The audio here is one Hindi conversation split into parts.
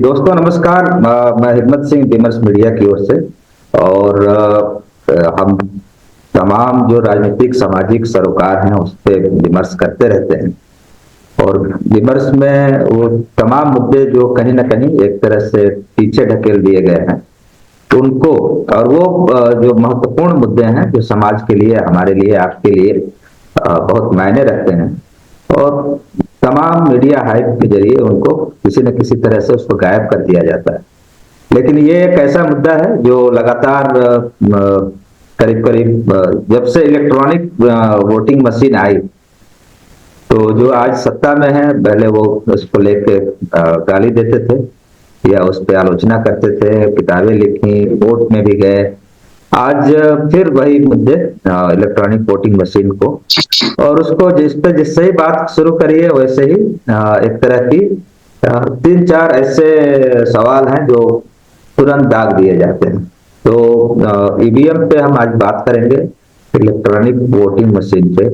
दोस्तों नमस्कार। मैं हिम्मत सिंह विमर्श मीडिया की ओर से। और हम तमाम जो राजनीतिक सामाजिक सरोकार हैं उस पर विमर्श करते रहते हैं। और विमर्श में वो तमाम मुद्दे जो कहीं ना कहीं एक तरह से पीछे ढकेल दिए गए हैं उनको, और वो जो महत्वपूर्ण मुद्दे हैं जो समाज के लिए, हमारे लिए, आपके लिए बहुत मायने रखते हैं, और तमाम मीडिया हाइप के जरिए उनको किसी न किसी तरह से उसको गायब कर दिया जाता है। लेकिन ये एक ऐसा मुद्दा है जो लगातार करीब करीब जब से इलेक्ट्रॉनिक वोटिंग मशीन आई, तो जो आज सत्ता में है पहले वो उसको लेके गाली देते थे या उस पर आलोचना करते थे, किताबें लिखी, वोट में भी गए। आज फिर वही मुद्दे, इलेक्ट्रॉनिक वोटिंग मशीन को, और उसको जिससे ही बात शुरू करिए वैसे ही एक तरह की 3-4 ऐसे सवाल हैं जो तुरंत दाग दिए जाते हैं। तो ईवीएम पे हम आज बात करेंगे, इलेक्ट्रॉनिक वोटिंग मशीन पे,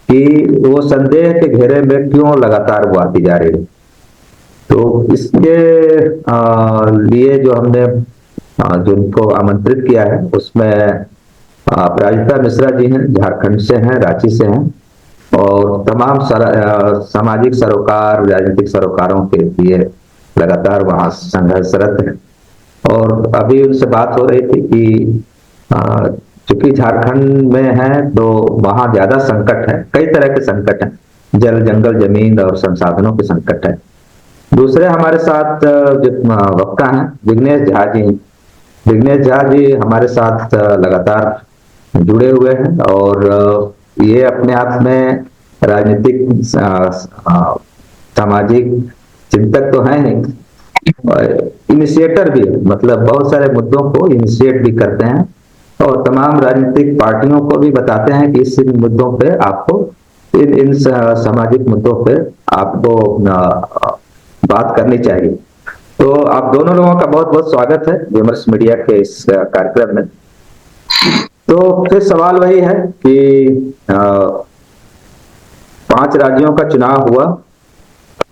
कि वो संदेह के घेरे में क्यों लगातार वो आती जा रही है। तो इसके लिए जो हमने जो उनको आमंत्रित किया है उसमें अपराजिता मिश्रा जी हैं, झारखंड से हैं, रांची से हैं, और तमाम सामाजिक सरोकार, राजनीतिक सरोकारों के लिए लगातार वहां संघर्षरत हैं। और अभी उनसे बात हो रही थी कि चूंकि झारखंड में है तो वहां ज्यादा संकट है, कई तरह के संकट हैं, जल, जंगल, जमीन और संसाधनों के संकट है। दूसरे हमारे साथ जो वक्ता हैं विघ्नेश झा जी। विघ्नेश झा जी हमारे साथ लगातार जुड़े हुए हैं, और ये अपने आप में राजनीतिक सामाजिक चिंतक तो हैं ही, इनिशिएटर भी, मतलब बहुत सारे मुद्दों को इनिशिएट भी करते हैं, और तमाम राजनीतिक पार्टियों को भी बताते हैं कि इस मुद्दों पे आपको, इन सामाजिक मुद्दों पे आपको बात करनी चाहिए। तो आप दोनों लोगों का बहुत बहुत स्वागत है विमर्श मीडिया के इस कार्यक्रम में। तो फिर सवाल वही है कि 5 राज्यों का चुनाव हुआ,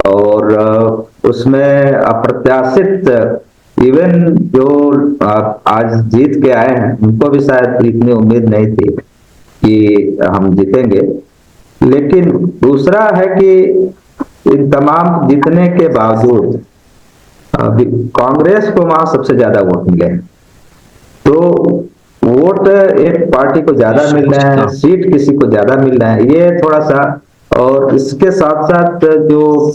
और उसमें अप्रत्याशित, इवन जो आज जीत के आए हैं उनको भी शायद इतनी उम्मीद नहीं थी कि हम जीतेंगे। लेकिन दूसरा है कि इन तमाम जीतने के बावजूद कांग्रेस को वहां सबसे ज्यादा वोट मिले हैं। तो वोट एक पार्टी को ज्यादा मिल रहे हैं, सीट किसी को ज्यादा मिल रहे हैं, ये थोड़ा सा। और इसके साथ साथ जो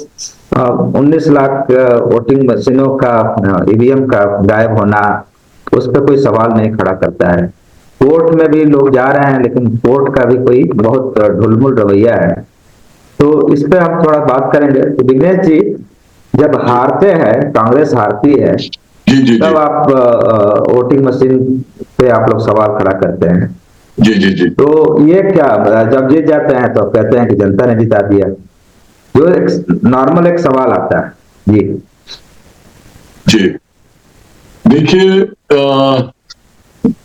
19 लाख वोटिंग मशीनों का, ईवीएम का गायब होना, उस पर कोई सवाल नहीं खड़ा करता है। वोट में भी लोग जा रहे हैं लेकिन वोट का भी कोई बहुत ढुलमुल रवैया है। तो इस पे हम थोड़ा बात करेंगे। तो विघ्नेश जी, जब हारते हैं, कांग्रेस हारती है, तब आप वोटिंग मशीन पे आप लोग सवाल खड़ा करते हैं। जी। तो ये क्या, जब जीत जाते हैं तो कहते हैं कि जनता ने जिता दिया, जो एक नॉर्मल एक सवाल आता है। जी देखिए,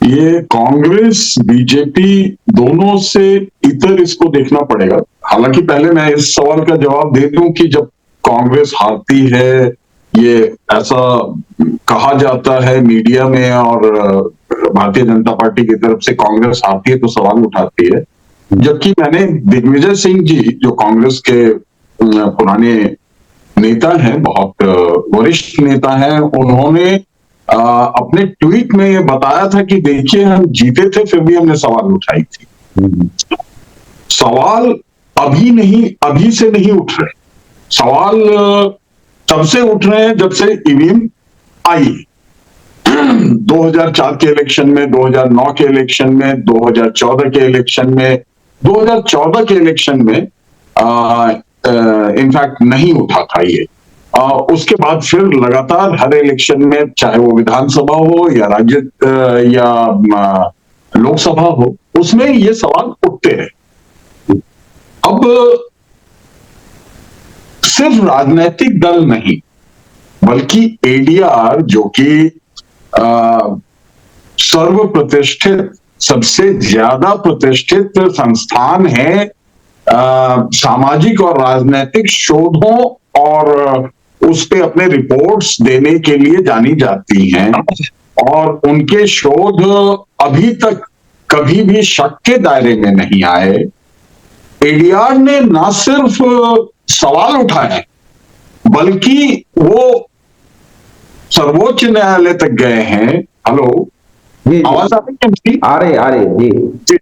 ये कांग्रेस बीजेपी दोनों से इतर इसको देखना पड़ेगा। हालांकि पहले मैं इस सवाल का जवाब दे दूं कि जब कांग्रेस हारती है, ये ऐसा कहा जाता है मीडिया में, और भारतीय जनता पार्टी की तरफ से कांग्रेस हारती है तो सवाल उठाती है, जबकि मैंने दिग्विजय सिंह जी, जो कांग्रेस के पुराने नेता हैं, बहुत वरिष्ठ नेता हैं, उन्होंने अपने ट्वीट में ये बताया था कि देखिए, हम जीते थे फिर भी हमने सवाल उठाई थी। सवाल अभी से नहीं उठ रहे, सवाल तब से उठ रहे हैं जब से ईवीएम आई। 2004 के इलेक्शन में, 2009 के इलेक्शन में, 2014 के इलेक्शन में, 2014 के इलेक्शन में इनफैक्ट नहीं उठा था ये। उसके बाद फिर लगातार हर इलेक्शन में, चाहे वो विधानसभा हो या राज्य या लोकसभा हो, उसमें ये सवाल उठते रहे। अब सिर्फ राजनीतिक दल नहीं, बल्कि एडीआर, जो कि सर्वप्रतिष्ठित, सबसे ज्यादा प्रतिष्ठित संस्थान है सामाजिक और राजनीतिक शोधों और उस पे अपने रिपोर्ट्स देने के लिए जानी जाती हैं और उनके शोध अभी तक कभी भी शक के दायरे में नहीं आए। एडीआर ने ना सिर्फ सवाल उठाए बल्कि वो सर्वोच्च न्यायालय तक गए हैं। हेलो, जी आवाज आ रही है? आ रही जी।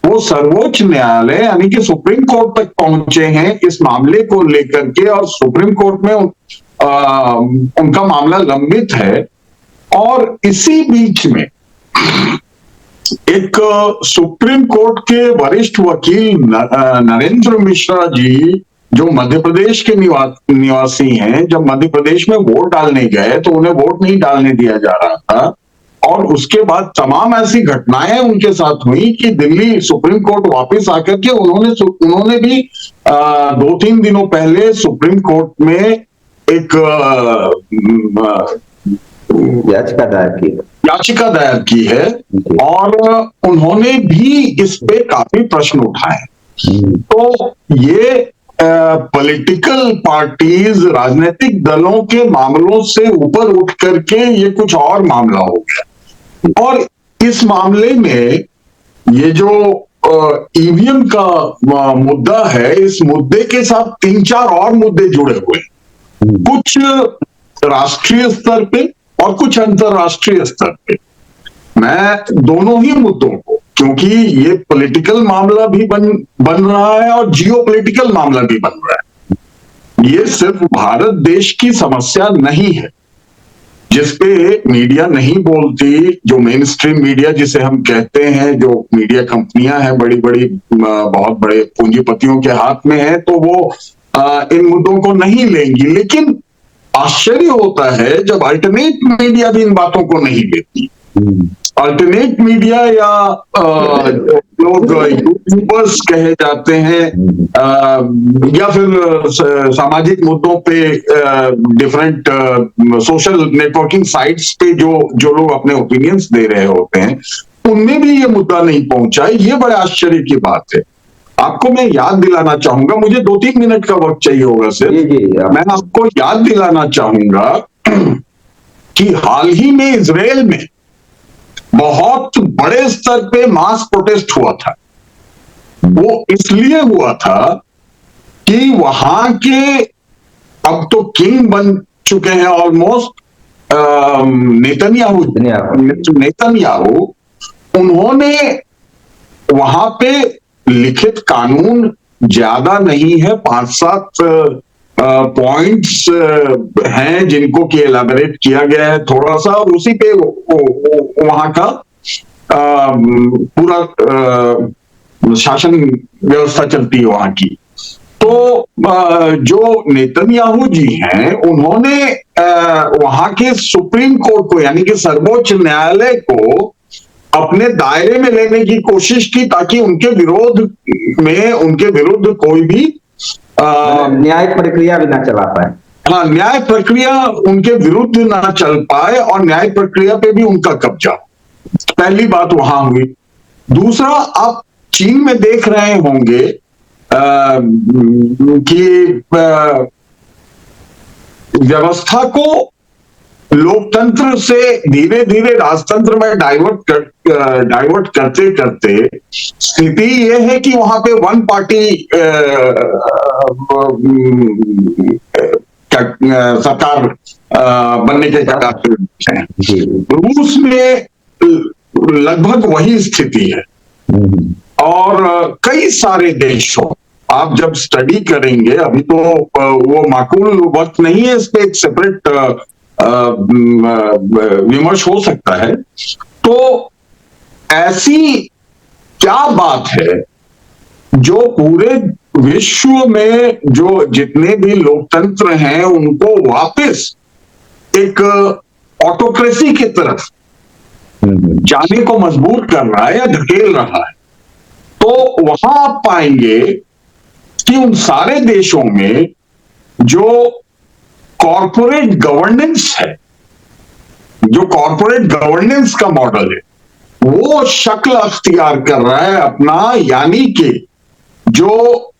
वो सर्वोच्च न्यायालय यानी कि सुप्रीम कोर्ट तक पहुंचे हैं इस मामले को लेकर के, और सुप्रीम कोर्ट में उनका मामला लंबित है। और इसी बीच में एक सुप्रीम कोर्ट के वरिष्ठ वकील नरेंद्र मिश्रा जी, जो मध्य प्रदेश के निवासी हैं, जब मध्य प्रदेश में वोट डालने गए तो उन्हें वोट नहीं डालने दिया जा रहा था, और उसके बाद तमाम ऐसी घटनाएं उनके साथ हुई कि दिल्ली सुप्रीम कोर्ट वापस आकर के उन्होंने भी 2-3 दिनों पहले सुप्रीम कोर्ट में एक याचिका दायर की है और उन्होंने भी इस पे काफी प्रश्न उठाए। तो ये पॉलिटिकल पार्टीज, राजनीतिक दलों के मामलों से ऊपर उठ करके ये कुछ और मामला हो गया। और इस मामले में ये जो ईवीएम का मुद्दा है, इस मुद्दे के साथ 3-4 और मुद्दे जुड़े हुए हैं, कुछ राष्ट्रीय स्तर पे और कुछ अंतरराष्ट्रीय स्तर पे। मैं दोनों ही मुद्दों को, क्योंकि ये पॉलिटिकल मामला भी बन रहा है और जियोपॉलिटिकल मामला भी बन रहा है। ये सिर्फ भारत देश की समस्या नहीं है जिसपे मीडिया नहीं बोलती, जो मेन स्ट्रीम मीडिया जिसे हम कहते हैं, जो मीडिया कंपनियां हैं बड़ी बड़ी, बहुत बड़े पूंजीपतियों के हाथ में है, तो वो इन मुद्दों को नहीं लेंगी। लेकिन आश्चर्य होता है जब अल्टरनेट मीडिया भी इन बातों को नहीं लेती। अल्टरनेट मीडिया या लोग यूट्यूबर्स कहे जाते हैं, या फिर सामाजिक मुद्दों पे डिफरेंट सोशल नेटवर्किंग साइट्स पे जो लोग अपने ओपिनियंस दे रहे होते हैं, उनमें भी ये मुद्दा नहीं पहुंचा है। ये बड़े आश्चर्य की बात है। आपको मैं याद दिलाना चाहूंगा, मुझे 2-3 मिनट का वक्त चाहिए होगा सिर्फ। मैं आपको याद दिलाना चाहूंगा कि हाल ही में इजराइल में बहुत बड़े स्तर पे मास प्रोटेस्ट हुआ था। वो इसलिए हुआ था कि वहां के अब तो किंग बन चुके हैं ऑलमोस्ट, नेतन्याहू, उन्होंने वहां पे लिखित कानून ज्यादा नहीं है, 5-7 पॉइंट्स हैं जिनको कि एलाबोरेट किया गया है थोड़ा सा, और उसी पे वहां का पूरा शासन व्यवस्था चलती है वहां की। तो जो नेतन्याहू जी हैं, उन्होंने वहां के सुप्रीम कोर्ट को यानी कि सर्वोच्च न्यायालय को अपने दायरे में लेने की कोशिश की ताकि उनके विरुद्ध कोई भी न्यायिक प्रक्रिया भी ना चला पाए। हाँ, न्याय प्रक्रिया उनके विरुद्ध ना चल पाए और न्याय प्रक्रिया पे भी उनका कब्जा। पहली बात वहां हुई। दूसरा, आप चीन में देख रहे होंगे कि व्यवस्था को लोकतंत्र से धीरे धीरे राजतंत्र में डाइवर्ट करते करते स्थिति यह है कि वहां पे वन पार्टी सरकार बनने के कगार पे हैं। रूस में लगभग वही स्थिति है और कई सारे देशों, आप जब स्टडी करेंगे, अभी तो वो माकूल वक्त नहीं है, इस पे एक सेपरेट विमर्श हो सकता है। तो ऐसी क्या बात है जो पूरे विश्व में जो जितने भी लोकतंत्र हैं उनको वापस एक ऑटोक्रेसी की तरफ जाने को मजबूर कर रहा है या धकेल रहा है? तो वहां आप पाएंगे कि उन सारे देशों में जो कॉरपोरेट गवर्नेंस है, जो कॉरपोरेट गवर्नेंस का मॉडल है, वो शक्ल अख्तियार कर रहा है अपना, यानी कि जो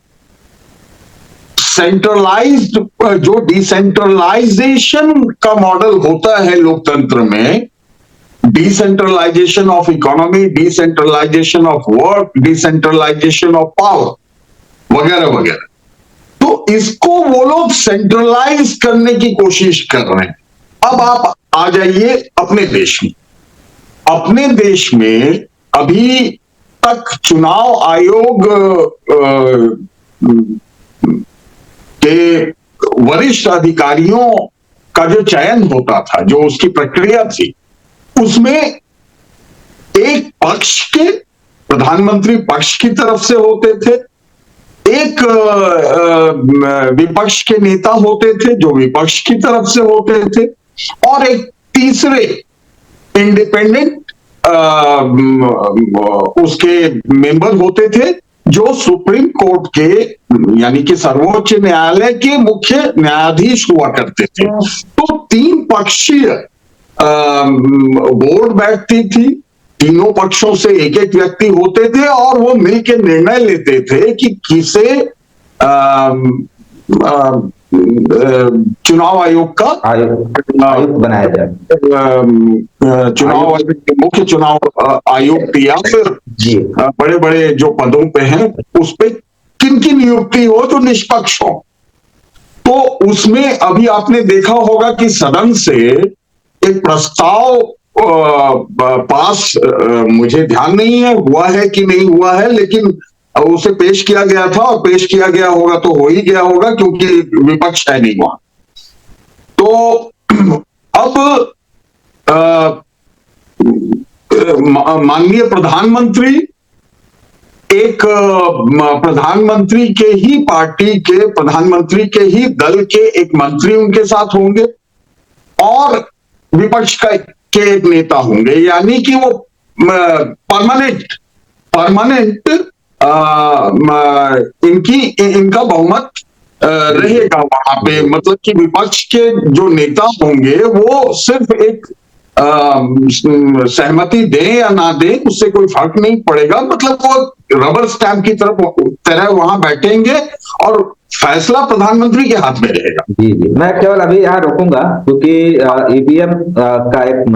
सेंट्रलाइज्ड, जो डिसेंट्रलाइजेशन का मॉडल होता है लोकतंत्र में, decentralisation of economy, decentralisation of work, decentralisation of power वगैरह वगैरह, तो इसको वो लोग सेंट्रलाइज करने की कोशिश कर रहे हैं। अब आप आ जाइए अपने देश में। अपने देश में अभी तक चुनाव आयोग के वरिष्ठ अधिकारियों का जो चयन होता था, जो उसकी प्रक्रिया थी, उसमें एक पक्ष के प्रधानमंत्री पक्ष की तरफ से होते थे, एक विपक्ष के नेता होते थे जो विपक्ष की तरफ से होते थे, और एक तीसरे इंडिपेंडेंट उसके मेंबर होते थे जो सुप्रीम कोर्ट के यानी कि सर्वोच्च न्यायालय के मुख्य न्यायाधीश हुआ करते थे। तो 3 पक्षीय बोर्ड बैठती थी, तीनों पक्षों से एक एक व्यक्ति होते थे और वो मिलकर निर्णय लेते थे कि किसे चुनाव आयोग का आयुक्त बनाया जाए, चुनाव मुख्य चुनाव आयुक्त या फिर बड़े बड़े जो पदों पे हैं उस पे किनकी नियुक्ति हो जो निष्पक्ष हो। तो उसमें अभी आपने देखा होगा कि सदन से एक प्रस्ताव पास, मुझे ध्यान नहीं है हुआ है कि नहीं हुआ है, लेकिन उसे पेश किया गया था, और पेश किया गया होगा तो हो ही गया होगा क्योंकि विपक्ष है नहीं वहां। तो अब माननीय प्रधानमंत्री, एक प्रधानमंत्री के ही पार्टी के, प्रधानमंत्री के ही दल के एक मंत्री उनके साथ होंगे और विपक्ष का के एक नेता होंगे, यानी कि वो परमानेंट इनका बहुमत रहेगा वहां पे। मतलब कि विपक्ष के जो नेता होंगे वो सिर्फ एक सहमति दें या ना दें उससे कोई फर्क नहीं पड़ेगा, मतलब वो रबर स्टैंप की तरह वहां बैठेंगे और फैसला प्रधानमंत्री के हाथ में रहेगा। जी जी, मैं केवल अभी यहाँ रोकूंगा क्योंकि ईवीएम का एक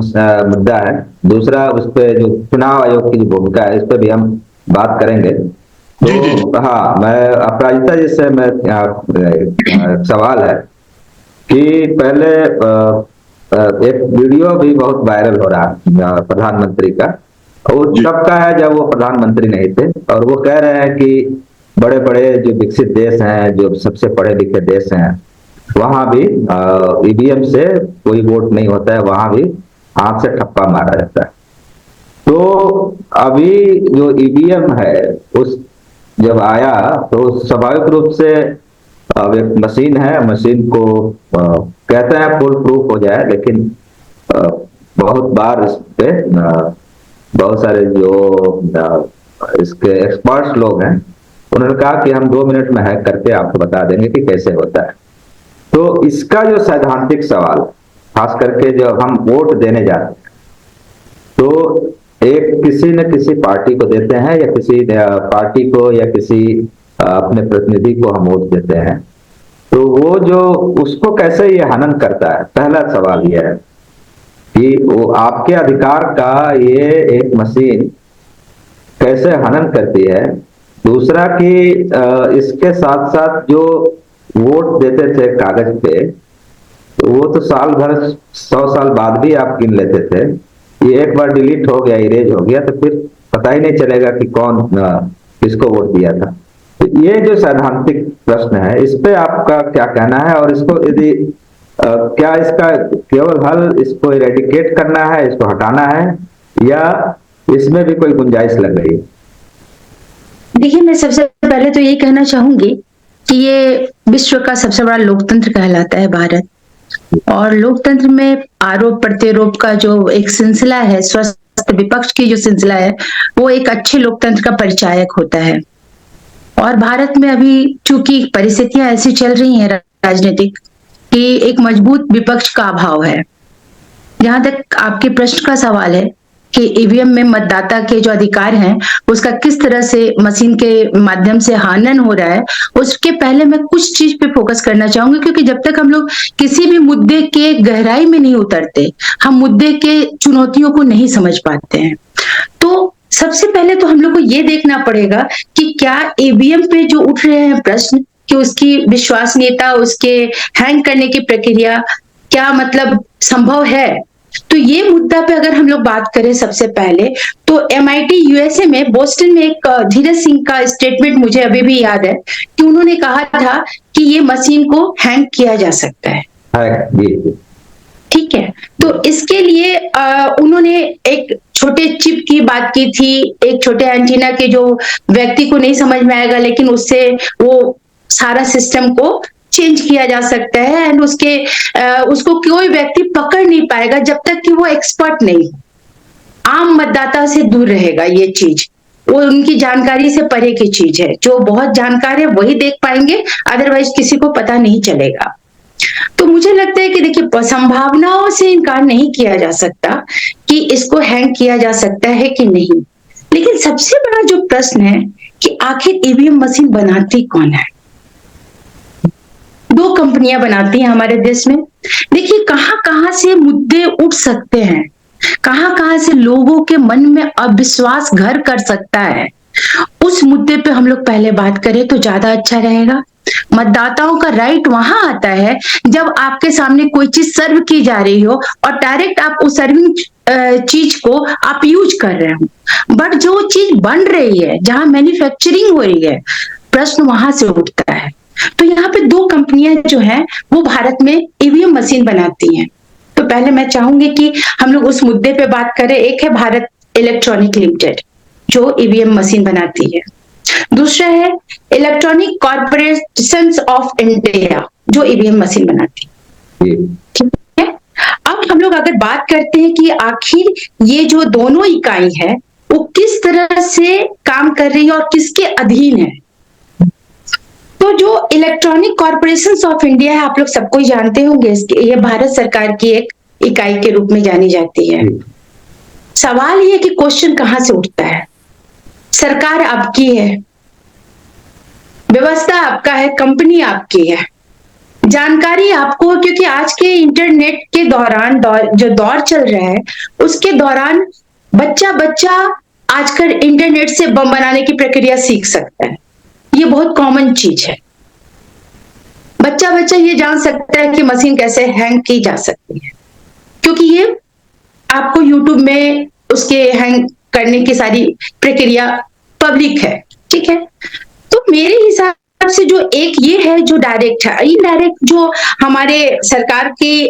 मुद्दा है, दूसरा उस पर जो चुनाव आयोग की जो भूमिका है इस पर भी हम बात करेंगे। तो हाँ, मैं अपराजिता जी से मैं सवाल है कि पहले एक वीडियो भी बहुत वायरल हो रहा है प्रधानमंत्री का, वो तब का है जब वो प्रधानमंत्री नहीं थे, और वो कह रहे हैं कि बड़े बड़े जो विकसित देश हैं, जो सबसे पढ़े लिखे देश हैं, वहां भी ईवीएम से कोई वोट नहीं होता है, वहां भी हाथ से ठप्पा मारा जाता है। तो अभी जो ईवीएम है उस जब आया तो स्वाभाविक रूप से अब एक मशीन है, मशीन को कहते हैं फुल प्रूफ हो जाए, लेकिन बहुत बार इस पे बहुत सारे जो इसके एक्सपर्ट्स लोग हैं उन्होंने कहा कि हम 2 मिनट में हैक करके आपको बता देंगे कि कैसे होता है। तो इसका जो सैद्धांतिक सवाल, खास करके जब हम वोट देने जाते हैं तो एक किसी न किसी पार्टी को देते हैं या किसी पार्टी को या किसी अपने प्रतिनिधि को हम वोट देते हैं, तो वो जो उसको कैसे ये हनन करता है, पहला सवाल यह है कि वो आपके अधिकार का ये एक मशीन कैसे हनन करती है। दूसरा कि इसके साथ साथ जो वोट देते थे कागज पे, तो वो तो साल भर 100 साल बाद भी आप गिन लेते थे, ये एक बार डिलीट हो गया, इरेज हो गया, तो फिर पता ही नहीं चलेगा कि कौन किसको वोट दिया था। तो ये जो सैद्धांतिक प्रश्न है इस पे आपका क्या कहना है, और इसको यदि क्या इसका केवल हल इसको इरेडिकेट करना है, इसको हटाना है, या इसमें भी कोई गुंजाइश लग रही है? देखिए, मैं सबसे पहले तो यही कहना चाहूंगी कि ये विश्व का सबसे बड़ा लोकतंत्र कहलाता है भारत, और लोकतंत्र में आरोप प्रत्यारोप का जो एक सिलसिला है, स्वस्थ विपक्ष की जो सिलसिला है, वो एक अच्छे लोकतंत्र का परिचायक होता है। और भारत में अभी चूंकि परिस्थितियां ऐसी चल रही हैं राजनीतिक कि एक मजबूत विपक्ष का अभाव है। जहां तक आपके प्रश्न का सवाल है कि ईवीएम में मतदाता के जो अधिकार हैं उसका किस तरह से मशीन के माध्यम से हनन हो रहा है, उसके पहले मैं कुछ चीज पे फोकस करना चाहूंगी, क्योंकि जब तक हम लोग किसी भी मुद्दे के गहराई में नहीं उतरते, हम मुद्दे के चुनौतियों को नहीं समझ पाते हैं। तो सबसे पहले तो हम लोग को ये देखना पड़ेगा कि क्या ईवीएम पे जो उठ रहे हैं प्रश्न कि उसकी विश्वसनीयता, उसके हैंग करने की प्रक्रिया क्या मतलब संभव है। तो ये मुद्दा पे अगर हम लोग बात करें सबसे पहले, तो MIT यूएसए में बोस्टन में एक धीरज सिंह का स्टेटमेंट मुझे अभी भी याद है कि उन्होंने कहा था कि ये मशीन को हैंग किया जा सकता है। जी। ठीक है, तो इसके लिए उन्होंने एक छोटे चिप की बात की थी, एक छोटे एंटीना के जो व्यक्ति को नहीं समझ में आएगा, लेकिन उससे वो सारा सिस्टम को चेंज किया जा सकता है एंड उसको कोई व्यक्ति पकड़ नहीं पाएगा जब तक कि वो एक्सपर्ट नहीं, आम मतदाता से दूर रहेगा। ये चीज वो उनकी जानकारी से परे की चीज है, जो बहुत जानकार है वही देख पाएंगे, अदरवाइज किसी को पता नहीं चलेगा। तो मुझे लगता है कि देखिए, संभावनाओं से इनकार नहीं किया जा सकता कि इसको हैंग किया जा सकता है कि नहीं, लेकिन सबसे बड़ा जो प्रश्न है कि आखिर ईवीएम मशीन बनाती कौन है। दो कंपनियां बनाती हैं हमारे देश में। देखिए कहां कहां से मुद्दे उठ सकते हैं, कहां कहां से लोगों के मन में अविश्वास घर कर सकता है, उस मुद्दे पे हम लोग पहले बात करें तो ज्यादा अच्छा रहेगा। मतदाताओं का राइट वहां आता है जब आपके सामने कोई चीज सर्व की जा रही हो और डायरेक्ट आप उस सर्विंग चीज को आप यूज कर रहे हो, बट जो चीज बन रही है, जहां मैन्युफैक्चरिंग हो रही है, प्रश्न वहां से उठता है। तो यहाँ पे दो कंपनियां जो हैं वो भारत में ईवीएम मशीन बनाती हैं। तो पहले मैं चाहूंगी कि हम लोग उस मुद्दे पे बात करें। एक है भारत इलेक्ट्रॉनिक लिमिटेड जो ईवीएम मशीन बनाती है, दूसरा है इलेक्ट्रॉनिक कॉर्पोरेशन ऑफ इंडिया जो ईवीएम मशीन बनाती है। ठीक है, अब हम लोग अगर बात करते हैं कि आखिर ये जो दोनों इकाई है वो किस तरह से काम कर रही है और किसके अधीन है। तो जो इलेक्ट्रॉनिक कॉर्पोरेशन ऑफ इंडिया है, आप लोग सबको ही जानते होंगे, ये भारत सरकार की एक इकाई के रूप में जानी जाती है। सवाल ये कि क्वेश्चन कहां से उठता है, सरकार आपकी है, व्यवस्था आपका है, कंपनी आपकी है, जानकारी आपको, क्योंकि आज के इंटरनेट के दौरान जो दौर चल रहा है उसके दौरान बच्चा आजकल इंटरनेट से बम बनाने की प्रक्रिया सीख सकता है। ये बहुत कॉमन चीज है। बच्चा ये जान सकता है कि मशीन कैसे हैंग की जा सकती है, क्योंकि ये आपको यूट्यूब में उसके हैंग करने की सारी प्रक्रिया पब्लिक है। ठीक है, तो मेरे हिसाब से जो एक ये है जो डायरेक्ट है, इनडायरेक्ट जो हमारे सरकार की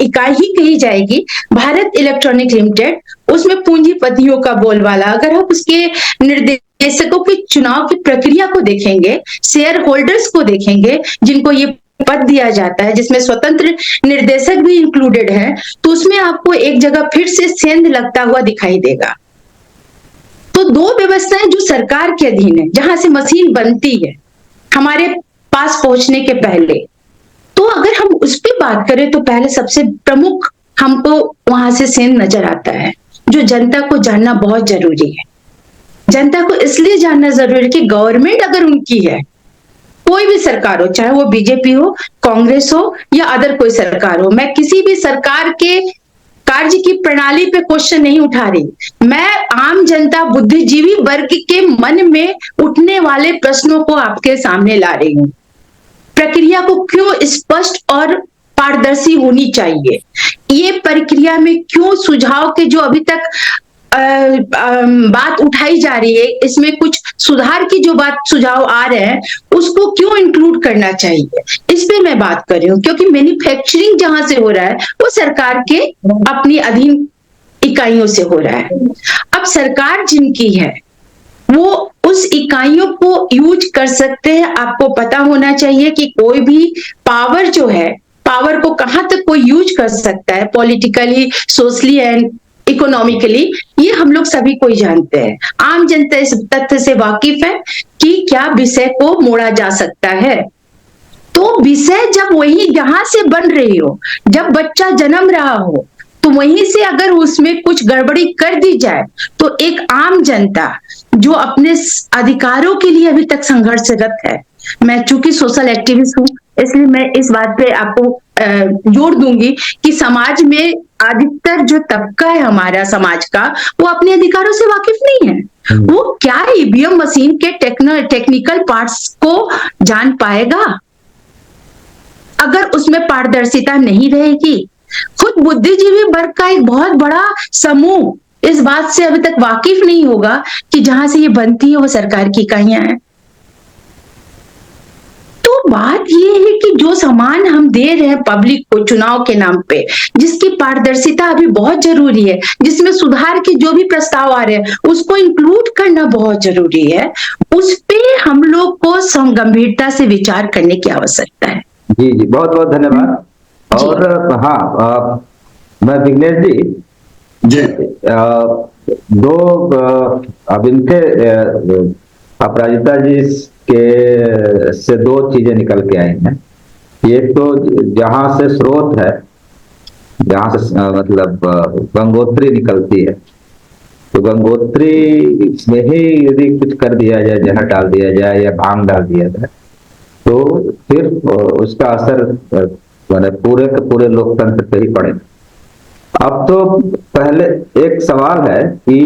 इकाई ही कही जाएगी भारत इलेक्ट्रॉनिक लिमिटेड, उसमें पूंजीपतियों का बोलबाला, अगर हम उसके निर्देशकों के चुनाव की प्रक्रिया को देखेंगे, शेयर होल्डर्स को देखेंगे जिनको ये पद दिया जाता है, जिसमें स्वतंत्र निर्देशक भी इंक्लूडेड है, तो उसमें आपको एक जगह फिर से सेंध लगता हुआ दिखाई देगा। तो दो व्यवस्थाएं जो सरकार के अधीन है, जहां से मशीन बनती है हमारे पास पहुंचने के पहले, तो अगर हम उस पर बात करें तो पहले सबसे प्रमुख हमको वहां से सेंध नजर आता है, जो जनता को जानना बहुत जरूरी है। जनता को इसलिए जानना जरूरी है कि गवर्नमेंट अगर उनकी है, कोई भी सरकार हो, चाहे वो बीजेपी हो, कांग्रेस हो या अदर कोई सरकार हो, मैं किसी भी सरकार के कार्य की प्रणाली पे क्वेश्चन नहीं उठा रही, मैं आम जनता बुद्धिजीवी वर्ग के मन में उठने वाले प्रश्नों को आपके सामने ला रही हूं। प्रक्रिया को क्यों स्पष्ट और पारदर्शी होनी चाहिए, ये प्रक्रिया में क्यों सुझाव के जो अभी तक बात उठाई जा रही है, इसमें कुछ सुधार की जो बात सुझाव आ रहे हैं उसको क्यों इंक्लूड करना चाहिए, इस पे मैं बात कर रही हूँ। क्योंकि मैन्युफैक्चरिंग जहां से हो रहा है वो सरकार के अपनी अधीन इकाइयों से हो रहा है। अब सरकार जिनकी है वो उस इकाइयों को यूज कर सकते हैं। आपको पता होना चाहिए कि कोई भी पावर जो है, पावर को कहां तक कोई यूज कर सकता है, पॉलिटिकली, सोशली एंड इकोनॉमिकली, ये हम लोग सभी कोई जानते हैं। आम जनता इस तथ्य से वाकिफ है कि क्या विषय को मोड़ा जा सकता है। तो विषय जब वही जहां से बन रही हो, जब बच्चा जन्म रहा हो, तो वहीं से अगर उसमें कुछ गड़बड़ी कर दी जाए तो एक आम जनता जो अपने अधिकारों के लिए अभी तक संघर्षरत है, मैं चूंकि सोशल एक्टिविस्ट हूं इसलिए मैं इस बात पे आपको जोड़ दूंगी कि समाज में अधिकतर जो तबका है हमारा समाज का, वो अपने अधिकारों से वाकिफ नहीं है। वो क्या ईवीएम मशीन के टेक्निकल पार्ट्स को जान पाएगा अगर उसमें पारदर्शिता नहीं रहेगी। खुद बुद्धिजीवी वर्ग का एक बहुत बड़ा समूह इस बात से अभी तक वाकिफ नहीं होगा कि जहां से ये बनती है वो सरकार की इकाइयां हैं। तो बात ये है कि जो सामान हम दे रहे हैं पब्लिक को चुनाव के नाम पे, जिसकी पारदर्शिता अभी बहुत जरूरी है, जिसमें सुधार के जो भी प्रस्ताव आ रहे हैं उसको इंक्लूड करना बहुत जरूरी है, उस पे हम लोग को गंभीरता से विचार करने की आवश्यकता है। जी जी, बहुत बहुत धन्यवाद। और हाँ, मैं विघ्नेश जी दो अब इनके अपराजिता जी के से दो चीजें निकल के आई हैं। एक तो जहां से स्रोत है, जहां से मतलब गंगोत्री निकलती है, तो गंगोत्री में ही यदि कुछ कर दिया जाए, जहर डाल दिया जाए या भांग डाल दिया जाए, तो फिर उसका असर मैंने पूरे के पूरे लोकतंत्र पे ही पड़ेगा। अब तो पहले एक सवाल है कि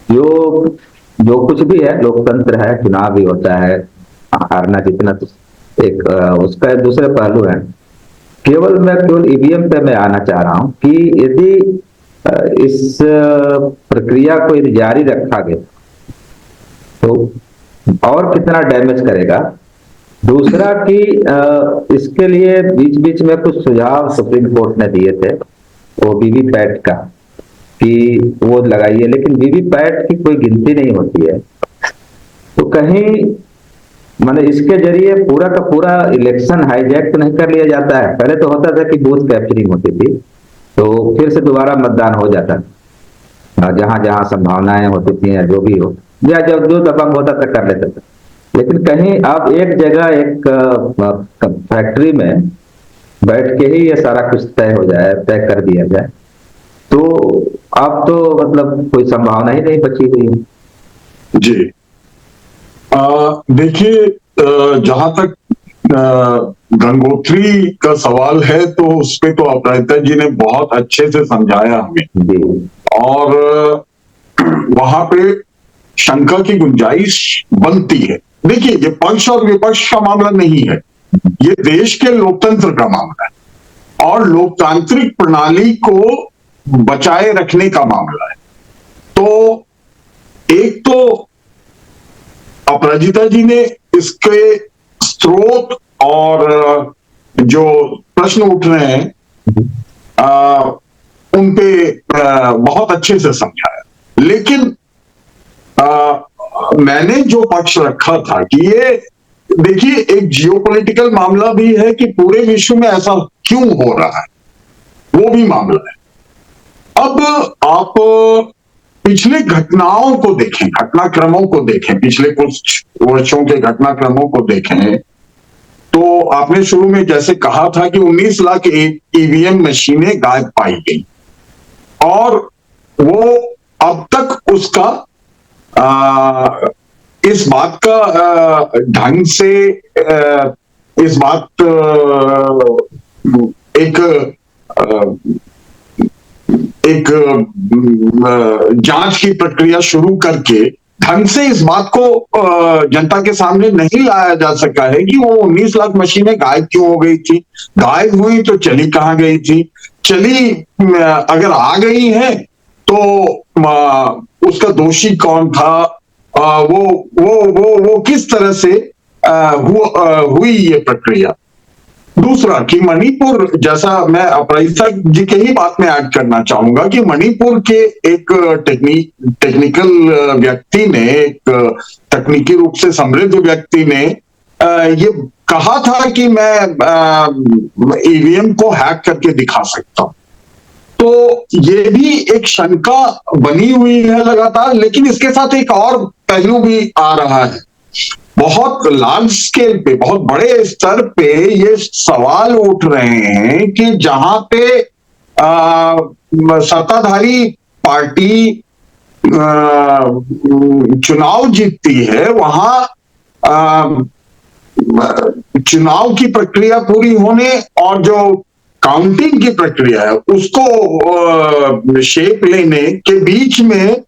जो कुछ भी है, लोकतंत्र है, चुनाव भी होता है, हारना जीतना तो एक उसका एक दूसरे पहलू है। मैं केवल ईवीएम पे मैं आना चाह रहा हूं कि यदि इस प्रक्रिया को यदि जारी रखा गया तो और कितना डैमेज करेगा। दूसरा कि इसके लिए बीच बीच में कुछ सुझाव सुप्रीम कोर्ट ने दिए थे, वो वीवीपैट का, कि वो लगाइए, लेकिन वीवीपैट की कोई गिनती नहीं होती है। तो कहीं माने इसके जरिए पूरा का पूरा इलेक्शन हाईजैक तो नहीं कर लिया जाता है। पहले तो होता था कि बूथ कैप्चरिंग होती थी, तो फिर से दोबारा मतदान हो जाता था, जहां जहां संभावनाएं होती थी या जो भी हो, या जब जो दबंग होता था कर लेता था। लेकिन कहीं अब एक जगह एक फैक्ट्री में बैठ के ही ये सारा कुछ तय हो जाए, तय कर दिया जाए, तो अब तो मतलब कोई संभावना ही नहीं बची हुई है। जी, देखिए, जहां तक गंगोत्री का सवाल है तो उस पे तो अपराजिता जी ने बहुत अच्छे से समझाया हमें, और वहां पे शंका की गुंजाइश बनती है। देखिए, ये पक्ष और विपक्ष का मामला नहीं है, ये देश के लोकतंत्र का मामला है और लोकतांत्रिक प्रणाली को बचाए रखने का मामला है। तो एक तो अपराजिता जी ने इसके स्रोत और जो प्रश्न उठ रहे हैं उन पे बहुत अच्छे से समझाया। लेकिन मैंने जो पक्ष रखा था कि ये देखिए, एक जियोपॉलिटिकल मामला भी है कि पूरे विश्व में ऐसा क्यों हो रहा है, वो भी मामला है। अब आप पिछले घटनाओं को देखें, घटनाक्रमों को देखें, पिछले कुछ वर्षों के घटनाक्रमों को देखें, तो आपने शुरू में जैसे कहा था कि 19 लाख ईवीएम मशीनें गायब पाई गई, और वो अब तक उसका इस बात का ढंग से इस बात एक जांच की प्रक्रिया शुरू करके ढंग से इस बात को जनता के सामने नहीं लाया जा सका है कि वो 19 लाख मशीनें गायब क्यों हो गई थी, गायब हुई तो चली कहां गई थी, चली अगर आ गई है तो उसका दोषी कौन था, वो किस तरह से हुई ये प्रक्रिया। दूसरा कि मणिपुर, जैसा मैं अपराजिता जी के ही बात में ऐड करना चाहूंगा कि मणिपुर के एक टेक्निकल व्यक्ति ने, एक तकनीकी रूप से समृद्ध व्यक्ति ने ये कहा था कि मैं ईवीएम को हैक करके दिखा सकता हूं। तो ये भी एक शंका बनी हुई है लगातार, लेकिन इसके साथ एक और पहलू भी आ रहा है। बहुत लार्ज स्केल पे, बहुत बड़े स्तर पे ये सवाल उठ रहे हैं कि जहां पे सत्ताधारी पार्टी चुनाव जीतती है, वहां चुनाव की प्रक्रिया पूरी होने और जो काउंटिंग की प्रक्रिया है उसको शेप लेने के बीच में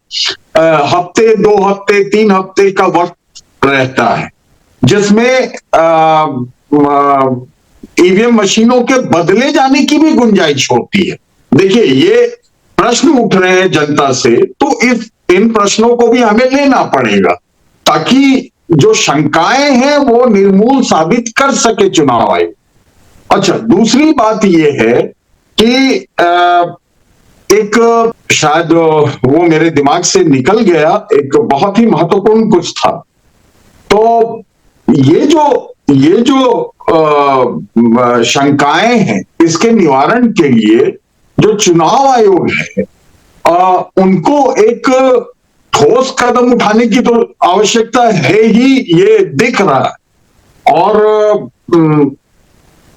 हफ्ते, 2 हफ्ते, 3 हफ्ते का वक्त रहता है, जिसमें ईवीएम मशीनों के बदले जाने की भी गुंजाइश होती है। देखिए, ये प्रश्न उठ रहे हैं जनता से, तो इन प्रश्नों को भी हमें लेना पड़ेगा ताकि जो शंकाएं हैं वो निर्मूल साबित कर सके चुनाव आयोग। अच्छा, दूसरी बात यह है कि एक शायद वो मेरे दिमाग से निकल गया, एक बहुत ही महत्वपूर्ण कुछ था। तो ये जो शंकाएं हैं, इसके निवारण के लिए जो चुनाव आयोग है उनको एक ठोस कदम उठाने की तो आवश्यकता है ही, ये दिख रहा है। और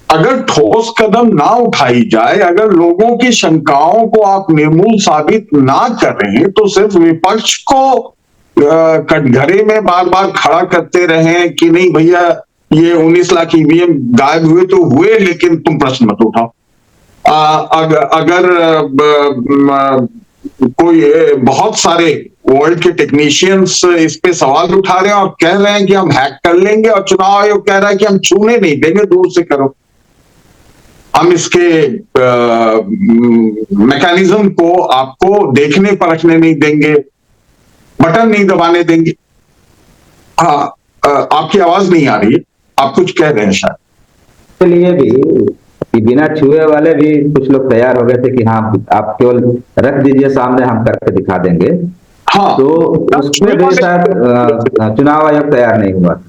अगर ठोस कदम ना उठाई जाए, अगर लोगों की शंकाओं को आप निर्मूल साबित ना करें, तो सिर्फ विपक्ष को कटघरे में बार बार खड़ा करते रहें कि नहीं भैया ये 19 लाख ईवीएम गायब हुए तो हुए, लेकिन तुम प्रश्न मत उठाओ। अगर कोई बहुत सारे वर्ल्ड के टेक्नीशियंस इस पे सवाल उठा रहे हैं और कह रहे हैं कि हम हैक कर लेंगे, और चुनाव आयोग कह रहा है कि हम छूने नहीं देंगे, दूर से करो, हम इसके मैकेनिज्म को आपको देखने परखने नहीं देंगे, बटन नहीं दबाने देंगे। हाँ, आपकी आवाज नहीं आ रही है, आप कुछ कह रहे हैं शायद। के लिए भी कि बिना छुए वाले भी कुछ लोग तैयार हो गए थे कि हाँ आप केवल रख दीजिए सामने, हम करके दिखा देंगे। हाँ, तो उसमें भी शायद चुनाव आयोग तैयार नहीं हुआ।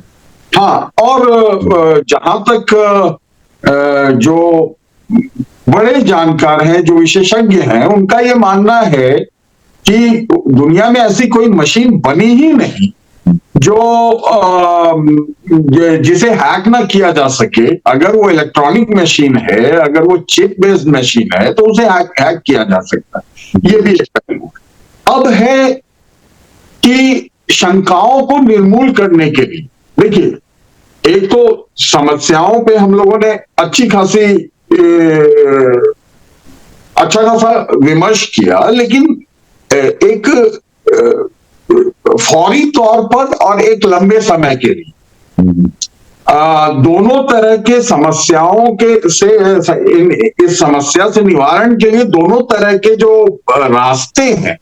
हाँ, और जहां तक जो बड़े जानकार हैं, जो विशेषज्ञ हैं, उनका ये मानना है कि दुनिया में ऐसी कोई मशीन बनी ही नहीं जिसे हैक ना किया जा सके। अगर वो इलेक्ट्रॉनिक मशीन है, अगर वो चिप बेस्ड मशीन है, तो उसे हैक किया जा सकता है। ये भी एक अब है कि शंकाओं को निर्मूल करने के लिए, देखिए, एक तो समस्याओं पे हम लोगों ने अच्छा खासा विमर्श किया, लेकिन एक फौरी तौर पर और एक लंबे समय के लिए दोनों तरह के समस्याओं के इस समस्या से निवारण के लिए दोनों तरह के जो रास्ते हैं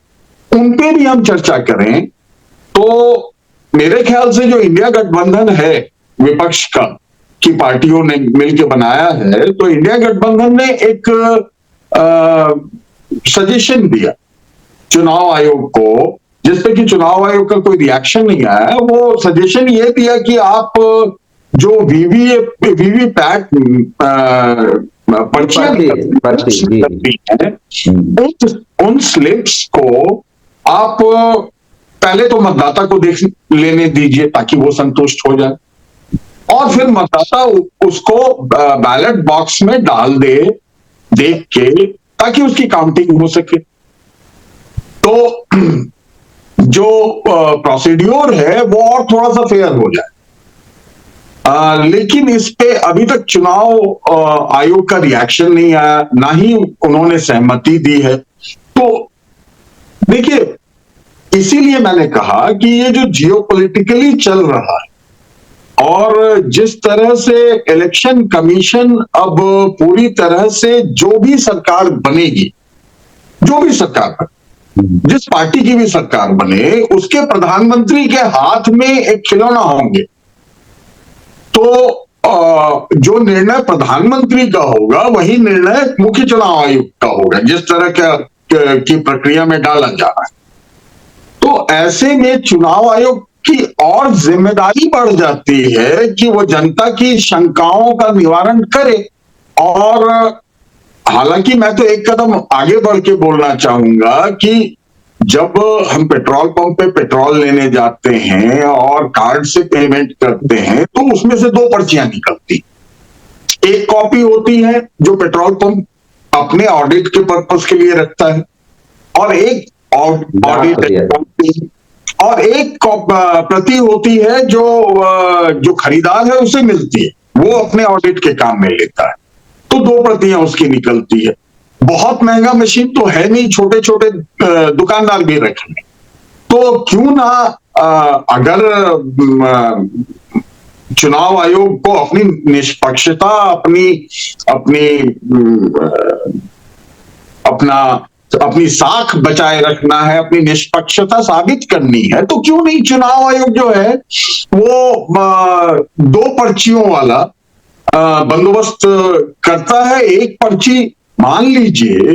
उन पे भी हम चर्चा करें। तो मेरे ख्याल से जो इंडिया गठबंधन है विपक्ष का की पार्टियों ने मिलकर बनाया है, तो इंडिया गठबंधन ने एक सजेशन दिया चुनाव आयोग को, जिसपे कि चुनाव आयोग का कोई रिएक्शन नहीं आया। वो सजेशन ये दिया कि आप जो वीवीपैट पर्चियां उन स्लिप्स को आप पहले तो मतदाता को देख लेने दीजिए ताकि वो संतुष्ट हो जाए, और फिर मतदाता उसको बैलेट बॉक्स में डाल दे देख के, ताकि उसकी काउंटिंग हो सके। तो जो प्रोसीड्योर है वो और थोड़ा सा फेयर हो जाए। लेकिन इस पे अभी तक चुनाव आयोग का रिएक्शन नहीं आया, ना ही उन्होंने सहमति दी है। तो देखिए, इसीलिए मैंने कहा कि ये जो जियोपॉलिटिकली चल रहा है और जिस तरह से इलेक्शन कमीशन अब पूरी तरह से जो भी सरकार बनेगी, जो भी सरकार बने, जिस पार्टी की भी सरकार बने, उसके प्रधानमंत्री के हाथ में एक खिलौना होंगे। तो जो निर्णय प्रधानमंत्री का होगा वही निर्णय मुख्य चुनाव आयुक्त का होगा, जिस तरह की प्रक्रिया में डाला जा रहा है। तो ऐसे में चुनाव आयोग की और जिम्मेदारी बढ़ जाती है कि वो जनता की शंकाओं का निवारण करे। और हालांकि मैं तो एक कदम आगे बढ़ के बोलना चाहूंगा कि जब हम पेट्रोल पंप पे पेट्रोल लेने जाते हैं और कार्ड से पेमेंट करते हैं, तो उसमें से 2 पर्चियां निकलती। एक कॉपी होती है जो पेट्रोल पंप अपने ऑडिट के पर्पस के लिए रखता है, और एक ऑडिट और एक प्रति होती है जो खरीदार है उसे मिलती है, वो अपने ऑडिट के काम में लेता है। तो 2 प्रतियां उसकी निकलती है। बहुत महंगा मशीन तो है नहीं, छोटे छोटे दुकानदार भी रखेंगे। तो क्यों ना अगर चुनाव आयोग को अपनी निष्पक्षता, अपनी साख बचाए रखना है, अपनी निष्पक्षता साबित करनी है, तो क्यों नहीं चुनाव आयोग जो है वो 2 पर्चियों वाला बंदोबस्त करता है। एक पर्ची, मान लीजिए,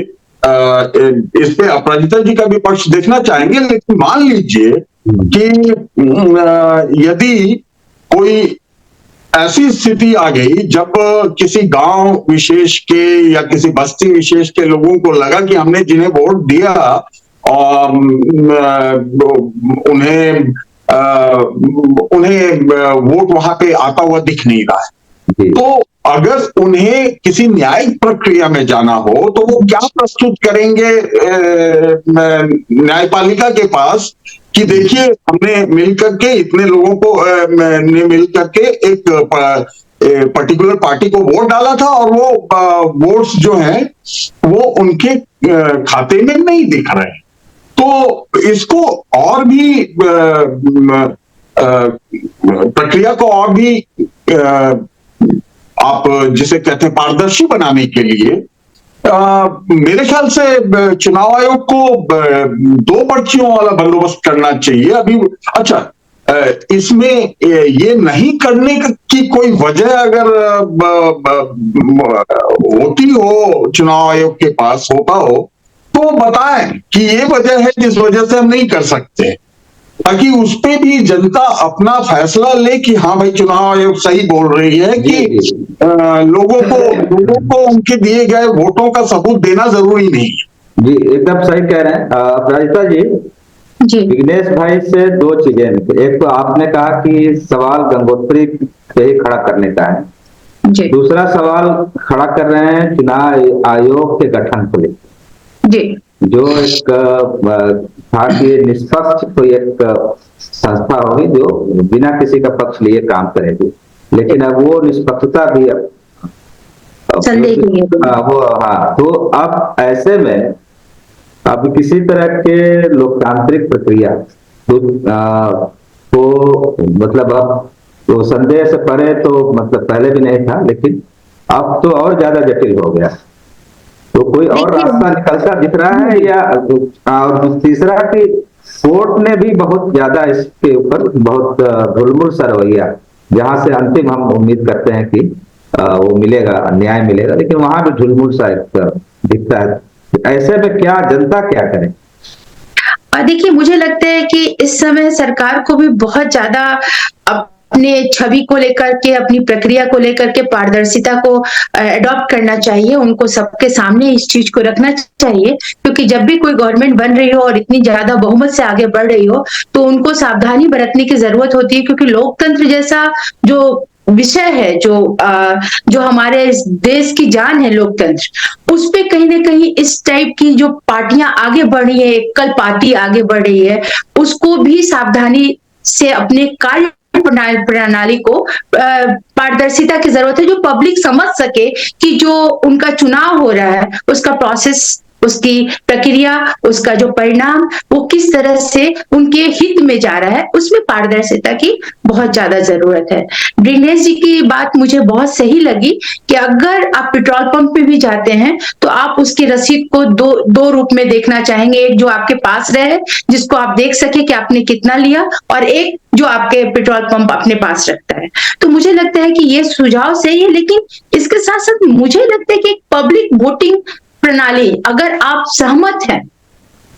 इस पे अपराजिता जी का भी पक्ष देखना चाहेंगे, लेकिन मान लीजिए कि यदि कोई ऐसी स्थिति आ गई जब किसी गांव विशेष के या किसी बस्ती विशेष के लोगों को लगा कि हमने जिन्हें वोट दिया और उन्हें वोट वहां पे आता हुआ दिख नहीं रहा है, तो अगर उन्हें किसी न्यायिक प्रक्रिया में जाना हो तो वो क्या प्रस्तुत करेंगे न्यायपालिका के पास कि देखिए हमने मिलकर के इतने लोगों को ने मिलकर के एक पर्टिकुलर पार्टी को वोट डाला था और वो वोट्स जो हैं वो उनके खाते में नहीं दिख रहे। तो इसको और भी प्रक्रिया को और भी आप जिसे कहते हैं पारदर्शी बनाने के लिए मेरे ख्याल से चुनाव आयोग को 2 पर्चियों वाला बंदोबस्त करना चाहिए अभी। अच्छा, इसमें ये नहीं करने की कोई वजह अगर होती हो, चुनाव आयोग के पास होता हो, तो बताएं कि ये वजह है जिस वजह से हम नहीं कर सकते, ताकि उस पे भी जनता अपना फैसला ले कि हाँ भाई चुनाव आयोग सही बोल रही है कि लोगों को उनके दिए गए वोटों का सबूत देना जरूरी नहीं है। जी एकदम सही कह रहे हैं अपराजिता जी। विघ्नेश भाई से 2 चीजें, एक तो आपने कहा कि सवाल गंगोत्री पे ही खड़ा करने का है जी। दूसरा सवाल खड़ा कर रहे हैं चुनाव आयोग के गठन को लेकर जी, जो एक था कि निष्पक्ष कोई एक संस्था होगी जो बिना किसी का पक्ष लिए काम करेगी, लेकिन अब वो निष्पक्षता भी वो हाँ, तो अब ऐसे में अब किसी तरह के लोकतांत्रिक प्रक्रिया तो मतलब अब तो संदेह से परे तो मतलब पहले भी नहीं था, लेकिन अब तो और ज्यादा जटिल हो गया। तो कोई और रास्ता निकलता दिख रहा है या? और तीसरा कि कोर्ट ने भी बहुत ज्यादा इसके ऊपर बहुत ढुलमुल सा रवैया, जहां से अंतिम हम उम्मीद करते हैं कि वो मिलेगा, न्याय मिलेगा, लेकिन वहां भी ढुलमुल सा एक दिखता है। ऐसे में क्या जनता क्या करे? देखिए, मुझे लगता है कि इस समय सरकार को भी बहुत ज्यादा अपने छवि को लेकर के, अपनी प्रक्रिया को लेकर के पारदर्शिता को अडॉप्ट करना चाहिए। उनको सबके सामने इस चीज को रखना चाहिए, क्योंकि जब भी कोई गवर्नमेंट बन रही हो और इतनी ज्यादा बहुमत से आगे बढ़ रही हो तो उनको सावधानी बरतने की जरूरत होती है, क्योंकि लोकतंत्र जैसा जो विषय है, जो हमारे देश की जान है लोकतंत्र, उस पे कहीं ना कहीं इस टाइप की जो पार्टियां आगे बढ़ रही है, एकल पार्टी आगे बढ़ रही है, उसको भी सावधानी से अपने कार्य प्रणाली को पारदर्शिता की जरूरत है, जो पब्लिक समझ सके कि जो उनका चुनाव हो रहा है उसका प्रोसेस, उसकी प्रक्रिया, उसका जो परिणाम वो किस तरह से उनके हित में जा रहा है, उसमें पारदर्शिता की बहुत ज्यादा जरूरत है। विघ्नेश जी की बात मुझे बहुत सही लगी कि अगर आप पेट्रोल पंप पे भी जाते हैं तो आप उसकी रसीद को दो रूप में देखना चाहेंगे। एक जो आपके पास रहे, जिसको आप देख सके कि आपने कितना लिया, और एक जो आपके पेट्रोल पंप अपने पास रखता है। तो मुझे लगता है कि ये सुझाव सही है, लेकिन इसके साथ साथ मुझे लगता है कि पब्लिक वोटिंग प्रणाली, अगर आप सहमत हैं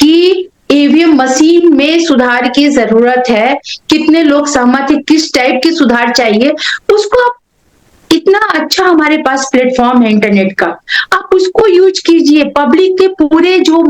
कि ईवीएम मशीन में सुधार की जरूरत है, कितने लोग सहमत है, किस टाइप के सुधार चाहिए, उसको आप, इतना अच्छा हमारे पास प्लेटफॉर्म है इंटरनेट का, आप उसको यूज कीजिए। पब्लिक के पूरे जो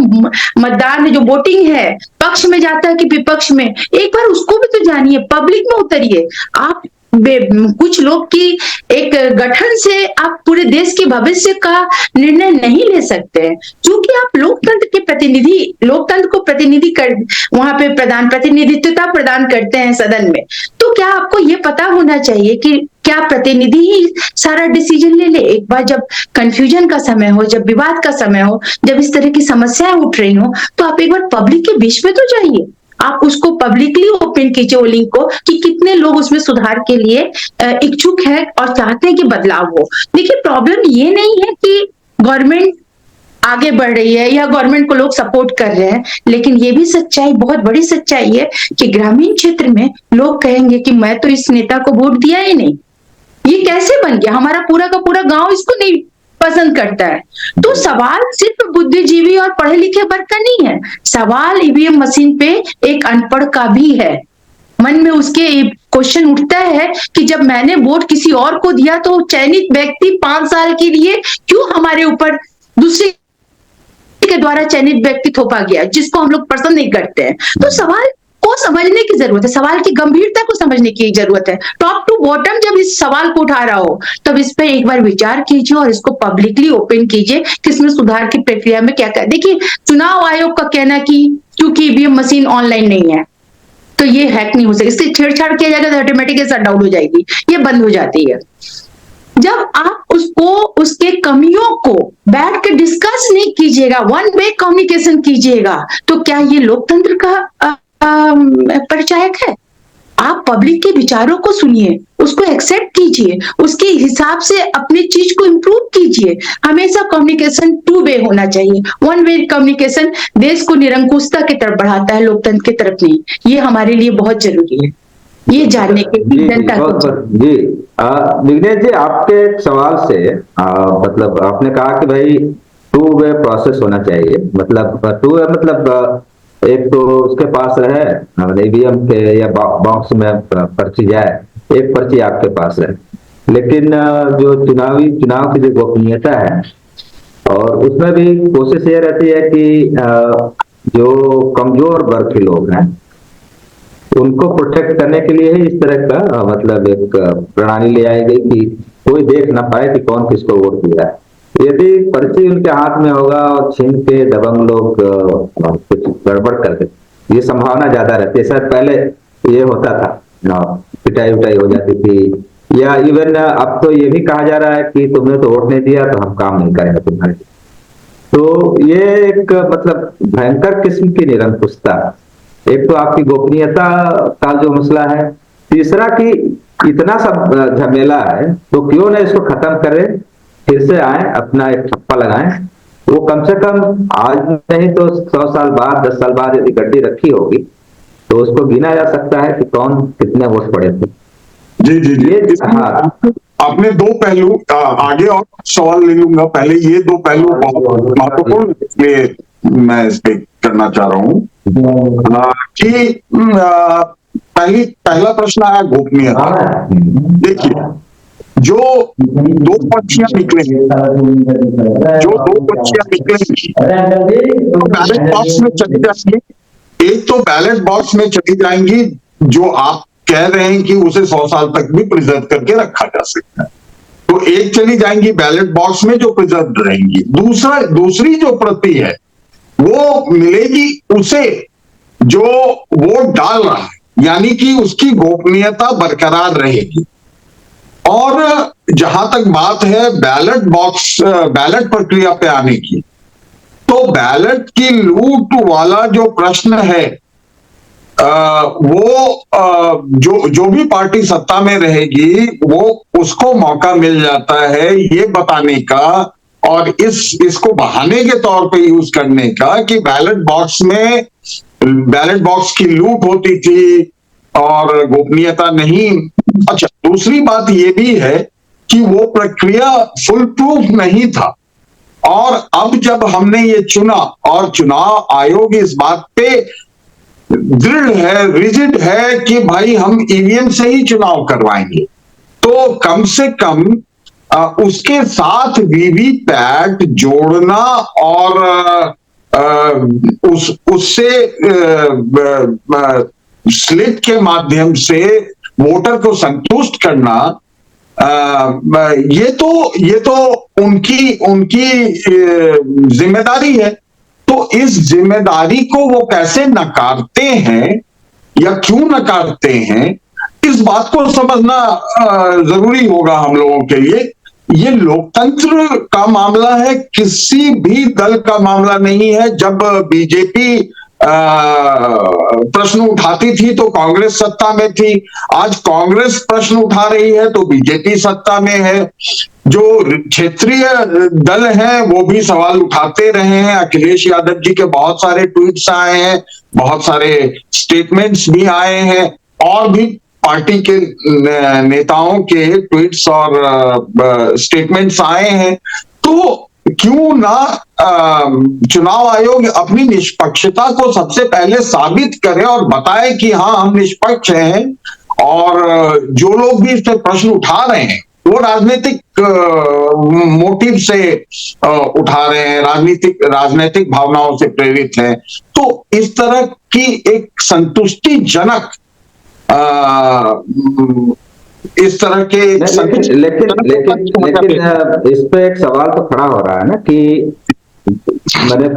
मतदान में जो वोटिंग है, पक्ष में जाता है कि विपक्ष में, एक बार उसको भी तो जानिए, पब्लिक में उतरिए। आप कुछ लोग की एक गठन से आप पूरे देश के भविष्य का निर्णय नहीं ले सकते हैं, क्योंकि आप लोकतंत्र के प्रतिनिधि, लोकतंत्र को प्रतिनिधि कर वहां पे प्रतिनिधित्वता प्रदान करते हैं सदन में। तो क्या आपको ये पता होना चाहिए कि क्या प्रतिनिधि ही सारा डिसीजन ले ले? एक बार जब कंफ्यूजन का समय हो, जब विवाद का समय हो, जब इस तरह की समस्याएं उठ रही हो, तो आप एक बार पब्लिक के बीच में तो जाइए, आप उसको पब्लिकली ओपन कीजिए वो लिंक को कि कितने लोग उसमें सुधार के लिए इच्छुक है और चाहते हैं कि बदलाव हो। देखिए, प्रॉब्लम ये नहीं है कि गवर्नमेंट आगे बढ़ रही है या गवर्नमेंट को लोग सपोर्ट कर रहे हैं, लेकिन ये भी सच्चाई, बहुत बड़ी सच्चाई है कि ग्रामीण क्षेत्र में लोग कहेंगे कि मैं तो इस नेता को वोट दिया ही नहीं, ये कैसे बन गया, हमारा पूरा का पूरा गांव इसको नहीं पसंद करता है। तो सवाल सिर्फ बुद्धिजीवी और पढ़े लिखे वर्ग का नहीं है, सवाल ईवीएम मशीन पे एक अनपढ़ का भी है। मन में उसके क्वेश्चन उठता है कि जब मैंने वोट किसी और को दिया तो चयनित व्यक्ति 5 साल के लिए क्यों हमारे ऊपर दूसरे के द्वारा चयनित व्यक्ति थोपा गया जिसको हम लोग पसंद नहीं करते हैं। तो सवाल को समझने की जरूरत है, सवाल की गंभीरता को समझने की जरूरत है। टॉप टू बॉटम जब इस सवाल को उठा रहा हो तब इस पे एक बार विचार कीजिए और इसको पब्लिकली ओपन कीजिए कि इसमें सुधार की प्रक्रिया में क्या क्या। देखिए, चुनाव आयोग का कहना कि क्योंकि ईवीएम मशीन ऑनलाइन नहीं है तो ये हैक नहीं हो सकती, इससे छेड़छाड़ किया जाएगा तो ऑटोमेटिक शट डाउन हो जाएगी, ये बंद हो जाती है। जब आप उसको, उसके कमियों को बैठ के डिस्कस नहीं कीजिएगा, वन वे कम्युनिकेशन कीजिएगा, तो क्या ये लोकतंत्र का परिचायक है? आप पब्लिक के विचारों को सुनिए, उसको एक्सेप्ट कीजिए, उसके हिसाब से अपनी चीज को इम्प्रूव कीजिए। हमेशा कम्युनिकेशन 2 वे होना चाहिए। 1 वे कम्युनिकेशन देश को निरंकुशता की तरफ बढ़ाता है, लोकतंत्र की तरफ नहीं। ये हमारे लिए बहुत जरूरी है, ये जानने के लिए जनता को। जी विघ्नेश जी, आपके सवाल से मतलब आपने कहा कि भाई 2 वे प्रोसेस होना चाहिए, मतलब 2 वे मतलब एक तो उसके पास रहे ईवीएम के या बॉक्स में पर्ची जाए, एक पर्ची आपके पास है, लेकिन जो चुनाव की जो गोपनीयता है और उसमें भी कोशिश ये रहती है कि जो कमजोर वर्ग के लोग हैं उनको प्रोटेक्ट करने के लिए ही इस तरह का मतलब एक प्रणाली ले आई गई कि कोई देख ना पाए कि कौन किसको वोट दिया है। यदि पर्ची उनके हाथ में होगा और छीन के दबंग लोग कुछ गड़बड़ कर दे, ये संभावना ज्यादा रहती है। सर पहले ये होता था, पिटाई उटाई हो जाती थी, या इवन अब तो ये भी कहा जा रहा है कि तुमने तो वोट नहीं दिया तो हम काम नहीं करेंगे तुम्हारे। तो ये एक मतलब भयंकर किस्म की निरंकुशता, एक तो आपकी गोपनीयता का जो मसला है, तीसरा कि इतना सब झमेला है तो क्यों ना इसको खत्म करें, फिर से आए, अपना एक ठप्पा लगाएं। वो कम से कम आज नहीं तो 100 साल बाद, 10 साल बाद यदि गड्डी रखी होगी तो उसको गिना जा सकता है कि कौन कितने वोट पड़े थे। जी जी जी, हाँ, आपने 2 पहलू, आगे और सवाल ले लूंगा, पहले ये 2 पहलू बहुत महत्वपूर्ण, इसलिए मैं इस पे करना चाह रहा हूँ कि पहला प्रश्न आया गोपनीयता। देखिए, जो 2 पर्चियां निकलेंगी, तो बैलेट बॉक्स में चली जाएंगी। एक तो बैलेट बॉक्स में चली जाएंगी जो आप कह रहे हैं कि उसे 100 साल तक भी प्रिजर्व करके रखा जा सकता है, तो एक चली जाएंगी बैलेट बॉक्स में जो प्रिजर्व रहेंगी। दूसरी जो प्रति है वो मिलेगी उसे जो वोट डाल रहा है, यानी कि उसकी गोपनीयता बरकरार रहेगी। और जहां तक बात है बैलेट प्रक्रिया पे आने की, तो बैलेट की लूट वाला जो प्रश्न है वो जो भी पार्टी सत्ता में रहेगी वो उसको मौका मिल जाता है ये बताने का और इसको बहाने के तौर पे यूज करने का कि बैलेट बॉक्स की लूट होती थी और गोपनीयता नहीं। अच्छा, दूसरी बात ये भी है कि वो प्रक्रिया फुल प्रूफ नहीं था, और अब जब हमने ये चुना और चुनाव आयोग इस बात पे दृढ़ है, रिजिड है कि भाई हम ईवीएम से ही चुनाव करवाएंगे, तो कम से कम उसके साथ वीवीपैट जोड़ना और उससे स्लिट के माध्यम से वोटर को संतुष्ट करना, ये तो उनकी जिम्मेदारी है। तो इस जिम्मेदारी को वो कैसे नकारते हैं या क्यों नकारते हैं, इस बात को समझना जरूरी होगा हम लोगों के लिए। ये लोकतंत्र का मामला है, किसी भी दल का मामला नहीं है। जब बीजेपी प्रश्न उठाती थी तो कांग्रेस सत्ता में थी, आज कांग्रेस प्रश्न उठा रही है तो बीजेपी सत्ता में है। जो क्षेत्रीय दल हैं वो भी सवाल उठाते रहे हैं। अखिलेश यादव जी के बहुत सारे ट्वीट्स आए हैं, बहुत सारे स्टेटमेंट्स भी आए हैं, और भी पार्टी के नेताओं के ट्वीट्स और स्टेटमेंट्स आए हैं। तो क्यों ना चुनाव आयोग अपनी निष्पक्षता को सबसे पहले साबित करे और बताए कि हाँ, हम निष्पक्ष हैं, और जो लोग भी इस पर प्रश्न उठा रहे हैं वो राजनीतिक मोटिव से उठा रहे हैं, राजनीतिक भावनाओं से प्रेरित हैं। तो इस तरह की एक संतुष्टिजनक इस तरह के लेकिन इस पे एक सवाल तो खड़ा हो रहा है ना कि मैंने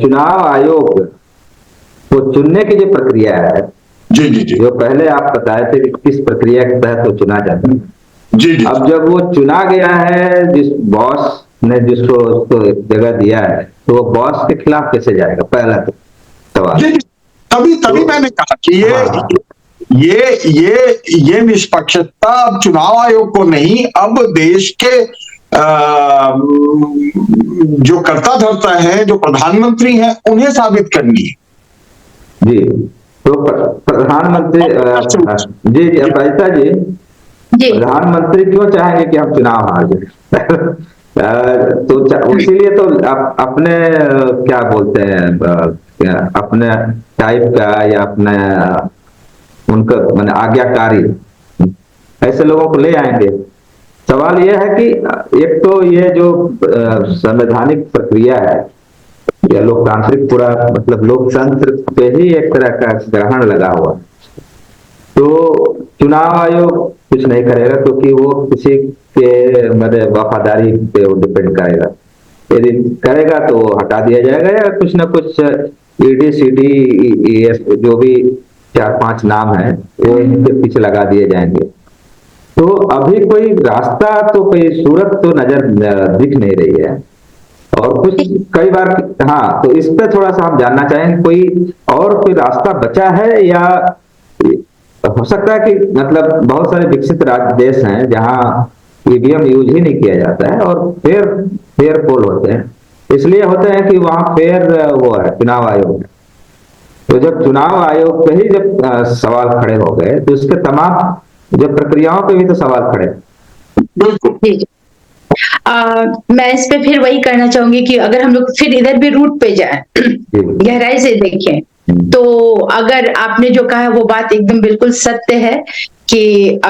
चुनाव आयोग को चुनने की जो प्रक्रिया है, जी जी जी, जो पहले आप बताए थे कि किस प्रक्रिया के तहत वो चुना जाता है, जी जी, अब जब वो चुना गया है, जिस बॉस ने जिसको उसको जगह दिया है, तो वो बॉस के खिलाफ कैसे जाएगा, पहला तो सवाल। जी, तभी मैंने कहा कि ये निष्पक्षता अब चुनाव आयोग को नहीं, अब देश के जो कर्ता धर्ता है, जो प्रधानमंत्री हैं, उन्हें साबित करनी है। जी, तो प्रधानमंत्री जी अपराजिता जी, प्रधानमंत्री क्यों चाहेंगे कि हम चुनाव हार जाए? तो इसीलिए तो अपने क्या बोलते हैं, अपने टाइप का या अपने उनका मैंने आज्ञाकारी ऐसे लोगों को ले आएंगे। सवाल यह है कि एक तो ये जो संवैधानिक प्रक्रिया है या लोकतांत्रिक पूरा मतलब लोकतंत्र पे ही एक तरह का ग्रहण लगा हुआ, तो चुनाव आयोग कुछ नहीं करेगा क्योंकि वो किसी के मतलब वफादारी पे वो डिपेंड करेगा। यदि करेगा तो हटा दिया जाएगा या कुछ ना कुछ ईडी सीडी जो भी 4-5 नाम है वो इनके पीछे लगा दिए जाएंगे। तो अभी कोई रास्ता तो कोई सूरत तो नजर दिख नहीं रही है, और कुछ कई बार हाँ, तो इस पे थोड़ा सा हम जानना चाहेंगे कोई और कोई रास्ता बचा है, या हो सकता है कि मतलब बहुत सारे विकसित देश हैं जहाँ ईवीएम यूज ही नहीं किया जाता है और फेयर पोल होते हैं, इसलिए होते हैं कि वहाँ फेयर वो है चुनाव आयोग है। तो जब चुनाव आयोग पे ही जब सवाल खड़े हो गए तो उसके तमाम जब प्रक्रियाओं पे भी तो सवाल खड़े। बिल्कुल, मैं इस पे फिर वही करना चाहूंगी कि अगर हम लोग फिर इधर भी रूट पे जाए, गहराई से देखें, तो अगर आपने जो कहा वो बात एकदम बिल्कुल सत्य है कि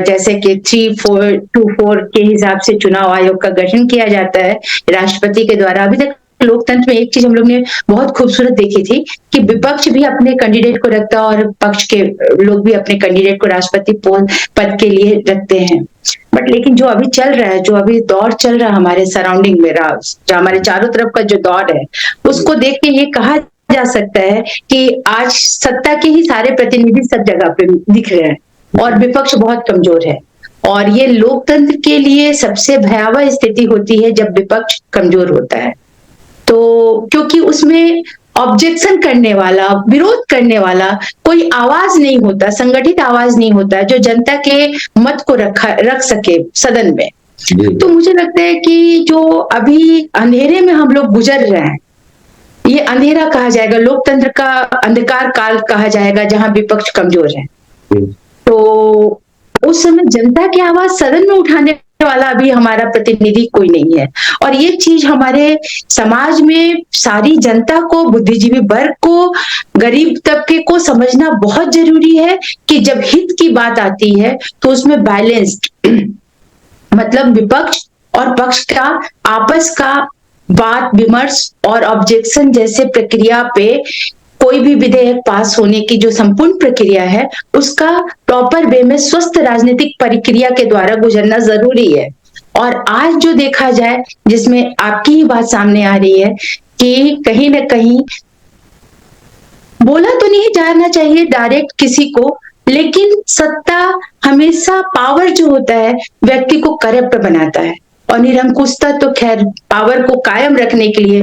जैसे कि 3424 के हिसाब से चुनाव आयोग का गठन किया जाता है राष्ट्रपति के द्वारा। अभी तक लोकतंत्र में एक चीज हम लोग ने बहुत खूबसूरत देखी थी कि विपक्ष भी अपने कैंडिडेट को रखता है और पक्ष के लोग भी अपने कैंडिडेट को राष्ट्रपति पद के लिए रखते हैं। बट लेकिन जो अभी चल रहा है, जो अभी दौर चल रहा है हमारे सराउंडिंग में, जो हमारे चारों तरफ का जो दौर है, उसको देख के ये कहा जा सकता है कि आज सत्ता के ही सारे प्रतिनिधि सब जगह पे दिख रहे हैं और विपक्ष बहुत कमजोर है। और ये लोकतंत्र के लिए सबसे भयावह स्थिति होती है जब विपक्ष कमजोर होता है। तो क्योंकि उसमें ऑब्जेक्शन करने वाला, विरोध करने वाला कोई आवाज नहीं होता, संगठित आवाज नहीं होता जो जनता के मत को रख सके सदन में। तो मुझे लगता है कि जो अभी अंधेरे में हम लोग गुजर रहे हैं, ये अंधेरा कहा जाएगा, लोकतंत्र का अंधकार काल कहा जाएगा जहां विपक्ष कमजोर है। तो उस समय जनता की आवाज सदन में उठाने वाला अभी हमारा प्रतिनिधि कोई नहीं है। और ये चीज हमारे समाज में सारी जनता को, बुद्धिजीवी वर्ग को, गरीब तबके को समझना बहुत जरूरी है कि जब हित की बात आती है तो उसमें बैलेंस्ड मतलब विपक्ष और पक्ष का आपस का बात विमर्श और ऑब्जेक्शन जैसे प्रक्रिया पे कोई भी विधेयक पास होने की जो संपूर्ण प्रक्रिया है उसका प्रॉपर वे में स्वस्थ राजनीतिक प्रक्रिया के द्वारा गुजरना जरूरी है। और आज जो देखा जाए, जिसमें आपकी ही बात सामने आ रही है कि कहीं ना कहीं बोला तो नहीं जाना चाहिए डायरेक्ट किसी को, लेकिन सत्ता हमेशा, पावर जो होता है व्यक्ति को करप्ट बनाता है। और निरंकुशता तो खैर पावर को कायम रखने के लिए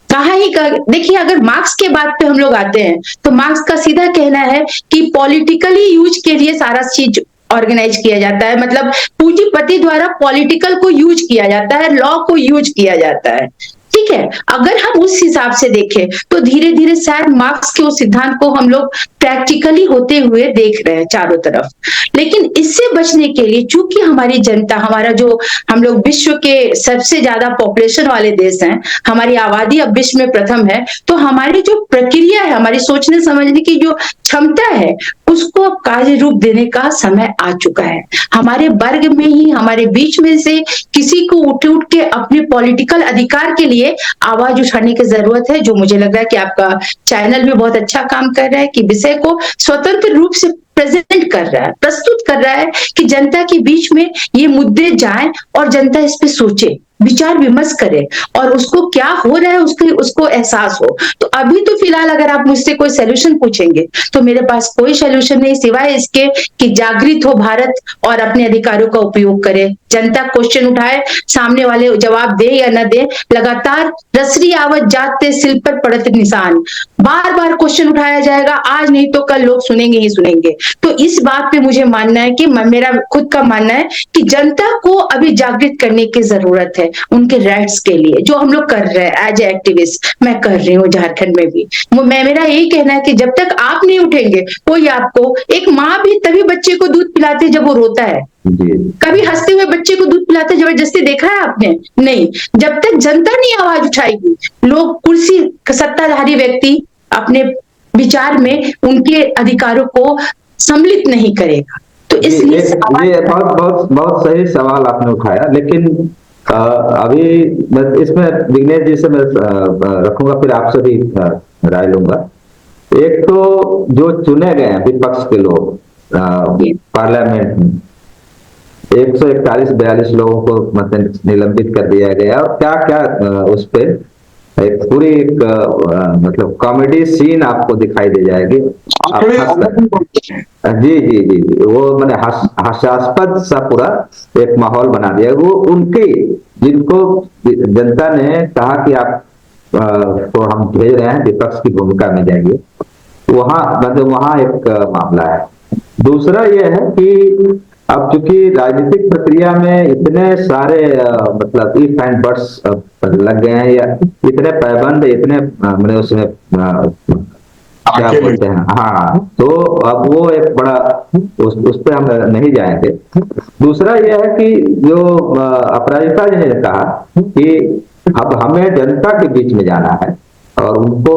कहा ही कर। देखिए, अगर मार्क्स के बात पे हम लोग आते हैं तो मार्क्स का सीधा कहना है कि पॉलिटिकली यूज के लिए सारा चीज ऑर्गेनाइज किया जाता है, मतलब पूंजीपति द्वारा पॉलिटिकल को यूज किया जाता है, लॉ को यूज किया जाता है। ठीक है, अगर हम उस हिसाब से देखें तो धीरे धीरे शायद मार्क्स के उस सिद्धांत को हम लोग प्रैक्टिकली होते हुए देख रहे हैं चारों तरफ। लेकिन इससे बचने के लिए, चूंकि हमारी जनता, हमारा जो, हम लोग विश्व के सबसे ज्यादा पॉपुलेशन वाले देश हैं, हमारी आबादी अब विश्व में प्रथम है, तो हमारी जो प्रक्रिया है, हमारी सोचने समझने की जो क्षमता है, उसको अब कार्य रूप देने का समय आ चुका है। हमारे वर्ग में ही, हमारे बीच में से किसी को उठ उठ के अपने पॉलिटिकल अधिकार के लिए आवाज उठाने की जरूरत है, जो मुझे लग रहा है कि आपका चैनल भी बहुत अच्छा काम कर रहा है कि विषय को स्वतंत्र रूप से प्रेजेंट कर रहा है, प्रस्तुत कर रहा है कि जनता के बीच में ये मुद्दे जाएं और जनता इस पे सोचे, विचार विमर्श करे और उसको क्या हो रहा है उसको एहसास हो। तो अभी तो फिलहाल अगर आप मुझसे कोई सोल्यूशन पूछेंगे तो मेरे पास कोई सोल्यूशन नहीं सिवाय इसके कि जागृत हो भारत और अपने अधिकारों का उपयोग करे। जनता क्वेश्चन उठाए, सामने वाले जवाब दे या न दे, लगातार रसरी आवत जाते सिल पर पड़त निशान, बार बार क्वेश्चन उठाया जाएगा, आज नहीं तो कल लोग सुनेंगे ही सुनेंगे। तो इस बात पे मुझे मानना है कि मेरा खुद का मानना है कि जनता को अभी जागृत करने की जरूरत है उनके राइट्स के लिए, जो हम लोग कर रहे हैं एज ए एक्टिविस्ट। मैं कर रही हूँ झारखंड में भी। मेरा यही कहना है कि जब तक आप नहीं उठेंगे, कोई आपको, एक माँ भी तभी बच्चे को दूध पिलाती है जब वो रोता है, कभी हंसते हुए बच्चे को दूध पिलाते जबरदस्ती देखा है आपने? नहीं। जब तक जनता नहीं आवाज उठाएगी, लोग, कुर्सी सत्ताधारी व्यक्ति अपने विचार में उनके अधिकारों को सम्मिलित नहीं करेगा। तो इसलिए ये बहुत बहुत बहुत सही सवाल आपने उठाया, लेकिन अभी इसमें विघ्नेश जी से मैं रखूंगा, फिर आपसे भी राय लूंगा। एक तो जो चुने गए हैं विपक्ष के लोग पार्लियामेंट में, 141-42 लोगों को मतलब निलंबित कर दिया गया, और क्या क्या उस पे एक पूरी मतलब कॉमेडी सीन आपको दिखाई दे जाएगी। जी जी जी जी, वो मैंने हास्यास्पद सा पूरा एक माहौल बना दिया। वो उनके, जिनको जनता ने कहा कि आप को हम भेज रहे हैं विपक्ष की भूमिका में जाएंगे, वहां मतलब वहां एक मामला है। दूसरा यह है कि अब चूंकि राजनीतिक प्रक्रिया में इतने सारे मतलब इफ एंड बट्स लग गए हैं, या इतने पैबंद, इतने मैंने उसमें क्या बोलते हैं, हाँ, तो अब वो एक बड़ा उस पर हम नहीं जाएंगे। दूसरा यह है कि जो अपराजिता जी ने कहा कि अब हमें जनता के बीच में जाना है और उनको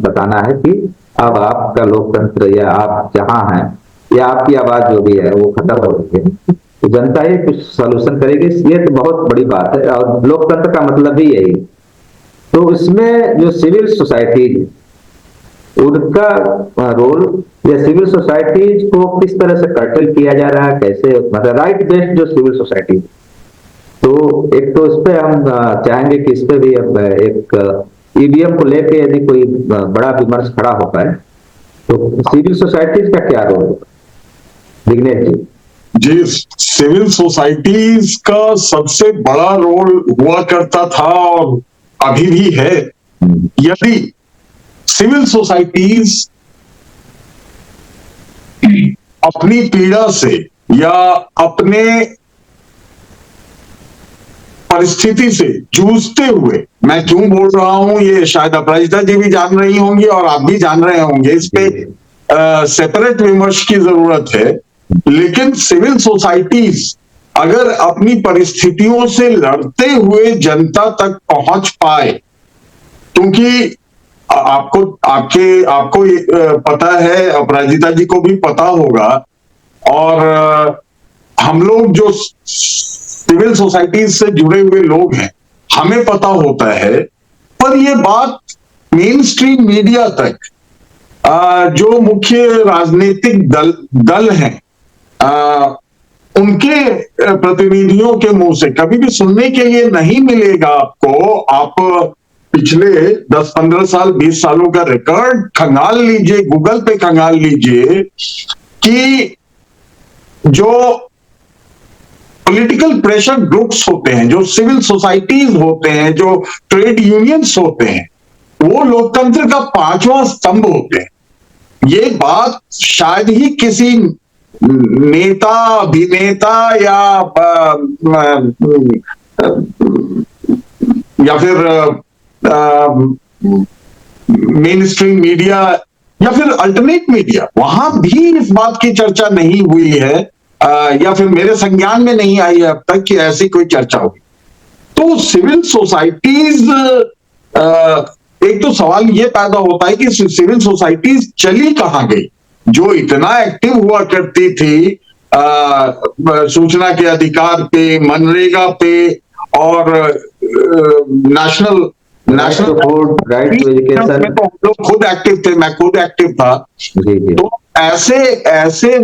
बताना है कि अब आपका लोकतंत्र, या आप जहां हैं, या आपकी आवाज जो भी है वो खत्म हो रही है, तो जनता ही कुछ सोल्यूशन करेगी। ये तो बहुत बड़ी बात है, और लोकतंत्र का मतलब ही यही। तो इसमें जो सिविल सोसाइटी, उनका रोल, या सिविल सोसाइटीज को किस तरह से कर्टल किया जा रहा है, कैसे, मतलब राइट बेस्ड जो सिविल सोसाइटी, तो एक तो इस पे हम चाहेंगे कि इस पे भी अब एक ईवीएम को लेके यदि कोई बड़ा विमर्श खड़ा हो पाए, तो सिविल सोसाइटीज का क्या रोल होगा? विघ्नेश जी, सिविल सोसाइटीज का सबसे बड़ा रोल हुआ करता था और अभी भी है। यदि सिविल सोसाइटीज अपनी पीड़ा से या अपने परिस्थिति से जूझते हुए, मैं क्यों बोल रहा हूं ये शायद अपराजिता जी भी जान रही होंगी और आप भी जान रहे होंगे, इस पे सेपरेट विमर्श की जरूरत है। लेकिन सिविल सोसाइटीज अगर अपनी परिस्थितियों से लड़ते हुए जनता तक पहुंच पाए, क्योंकि आपको पता है, अपराजिता जी को भी पता होगा, और हम लोग जो सिविल सोसाइटीज से जुड़े हुए लोग हैं, हमें पता होता है, पर ये बात मेन स्ट्रीम मीडिया तक जो मुख्य राजनीतिक दल हैं, उनके प्रतिनिधियों के मुंह से कभी भी सुनने के लिए नहीं मिलेगा आपको। आप पिछले 10-15 साल 20 सालों का रिकॉर्ड खंगाल लीजिए, गूगल पे खंगाल लीजिए कि जो पॉलिटिकल प्रेशर ग्रुप्स होते हैं, जो सिविल सोसाइटीज होते हैं, जो ट्रेड यूनियंस होते हैं, वो लोकतंत्र का 5वां स्तंभ होते हैं। ये बात शायद ही किसी नेता, अभिनेता या फिर मेन स्ट्रीम मीडिया या फिर अल्टरनेट मीडिया, वहां भी इस बात की चर्चा नहीं हुई है, या फिर मेरे संज्ञान में नहीं आई है अब तक कि ऐसी कोई चर्चा होगी। तो सिविल सोसाइटीज, एक तो सवाल ये पैदा होता है कि सिविल सोसाइटीज चली कहां गई, जो इतना एक्टिव हुआ करती थी सूचना के अधिकार पे, मनरेगा पे और national food right to education में तो हम लोग खुद एक्टिव थे, मैं खुद एक्टिव था। तो ऐसे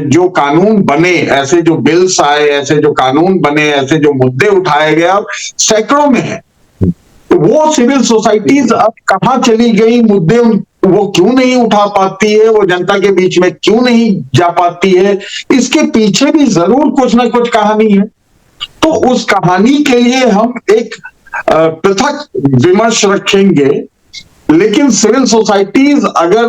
जो कानून बने, ऐसे जो बिल्स आए, ऐसे जो कानून बने, ऐसे जो मुद्दे उठाए गए, अब सैकड़ों में है। वो सिविल सोसाइटीज अब कहां चली गई, मुद्दे वो क्यों नहीं उठा पाती है, वो जनता के बीच में क्यों नहीं जा पाती है, इसके पीछे भी जरूर कुछ ना कुछ कहानी है। तो उस कहानी के लिए हम एक पृथक विमर्श रखेंगे। लेकिन सिविल सोसाइटीज अगर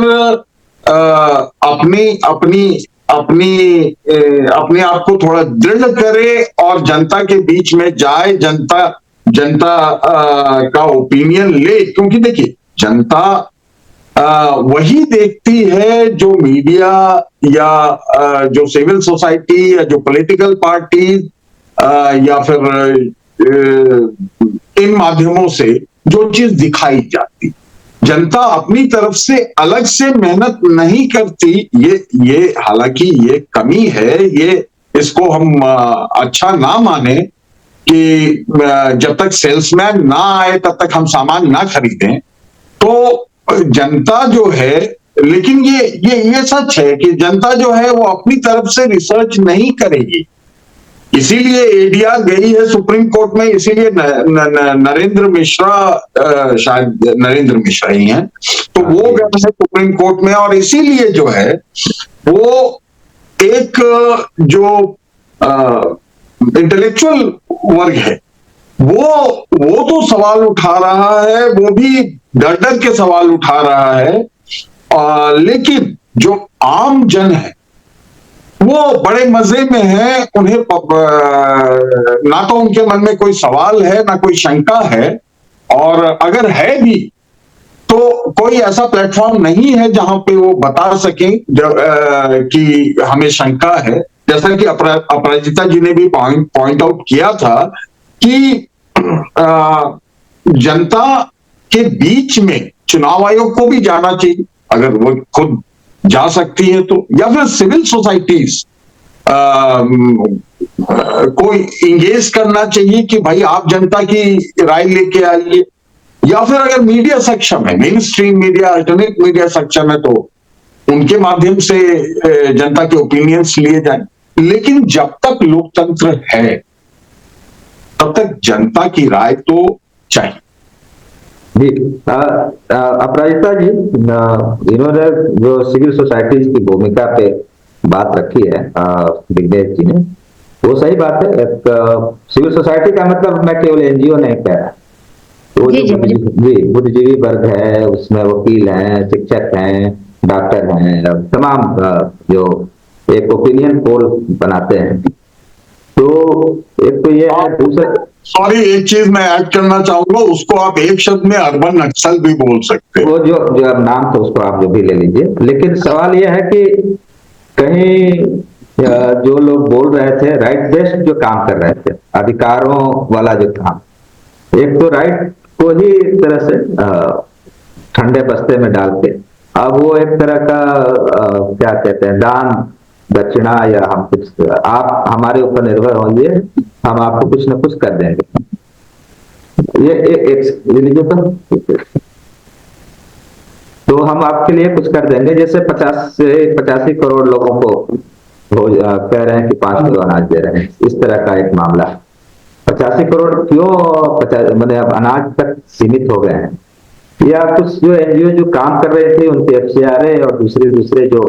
अपने आप को थोड़ा दृढ़ करे और जनता के बीच में जाए, जनता का ओपिनियन ले, क्योंकि देखिए जनता वही देखती है जो मीडिया या जो सिविल सोसाइटी या जो पॉलिटिकल पार्टी या फिर इन माध्यमों से जो चीज दिखाई जाती। जनता अपनी तरफ से अलग से मेहनत नहीं करती। ये हालांकि ये कमी है, ये इसको हम अच्छा ना माने कि जब तक सेल्समैन ना आए तब तक हम सामान ना खरीदें। तो जनता जो है, लेकिन ये सच है कि जनता जो है वो अपनी तरफ से रिसर्च नहीं करेगी। इसीलिए एडीआर गई है सुप्रीम कोर्ट में, इसीलिए नरेंद्र मिश्रा, शायद नरेंद्र मिश्रा ही हैं, तो वो गए हैं सुप्रीम कोर्ट में। और इसीलिए जो है वो एक जो इंटेलेक्चुअल वर्ग है वो तो सवाल उठा रहा है, वो भी डर डर के सवाल उठा रहा है। लेकिन जो आम जन है वो बड़े मजे में है, उन्हें ना तो उनके मन में कोई सवाल है ना कोई शंका है, और अगर है भी तो कोई ऐसा प्लेटफॉर्म नहीं है जहां पे वो बता सकें कि हमें शंका है। जैसा कि अपराजिता जी ने भी पॉइंट आउट किया था कि जनता के बीच में चुनाव आयोग को भी जाना चाहिए, अगर वो खुद जा सकती है तो, या फिर सिविल सोसाइटीज को इंगेज करना चाहिए कि भाई आप जनता की राय लेके आइए, या फिर अगर मीडिया सक्षम है, main stream media, alternate media सक्षम है, तो उनके माध्यम से जनता के ओपिनियंस लिए जाए। लेकिन जब तक लोकतंत्र है तब तक जनता की राय तो चाहिए। जी, अपराजिता जी, इन्होंने जो सिविल सोसाइटीज की भूमिका पे बात रखी है विघ्नेश जी ने, वो सही बात है। एक सिविल सोसाइटी का मतलब मैं केवल एनजीओ नहीं कह रहा, वो जी बुद्धिजीवी वर्ग है, उसमें वकील हैं, शिक्षक हैं, डॉक्टर हैं, तमाम जो एक ओपिनियन पोल बनाते हैं। तो एक तो ये है, दूसरा सॉरी एक चीज मैं ऐड करना चाहूंगा, उसको आप एक शब्द में अर्बन नक्सल भी बोल सकते हैं। वो जो नाम था उसको आप जो भी ले लीजिए। लेकिन सवाल यह है कि कहीं जो लोग बोल रहे थे राइट बेस्ड जो काम कर रहे थे, अधिकारों वाला जो काम, एक तो राइट को ही एक तरह से ठंडे बस्ते में डाल के अब वो एक तरह का क्या कहते हैं, दान दक्षिणा, या हम कुछ, आप हमारे ऊपर निर्भर होंगे, हम आपको कुछ न कुछ कर देंगे। ये एक हम आपके लिए कुछ कर देंगे, जैसे 50 से 85 करोड़ लोगों को कह रहे हैं कि 5 किलो अनाज दे रहे हैं, इस तरह का एक मामला। 85 करोड़ क्यों 50 मतलब अब अनाज तक सीमित हो गए हैं, या कुछ जो एनजीओ जो काम कर रहे थे उनके एफसीआरए और दूसरे जो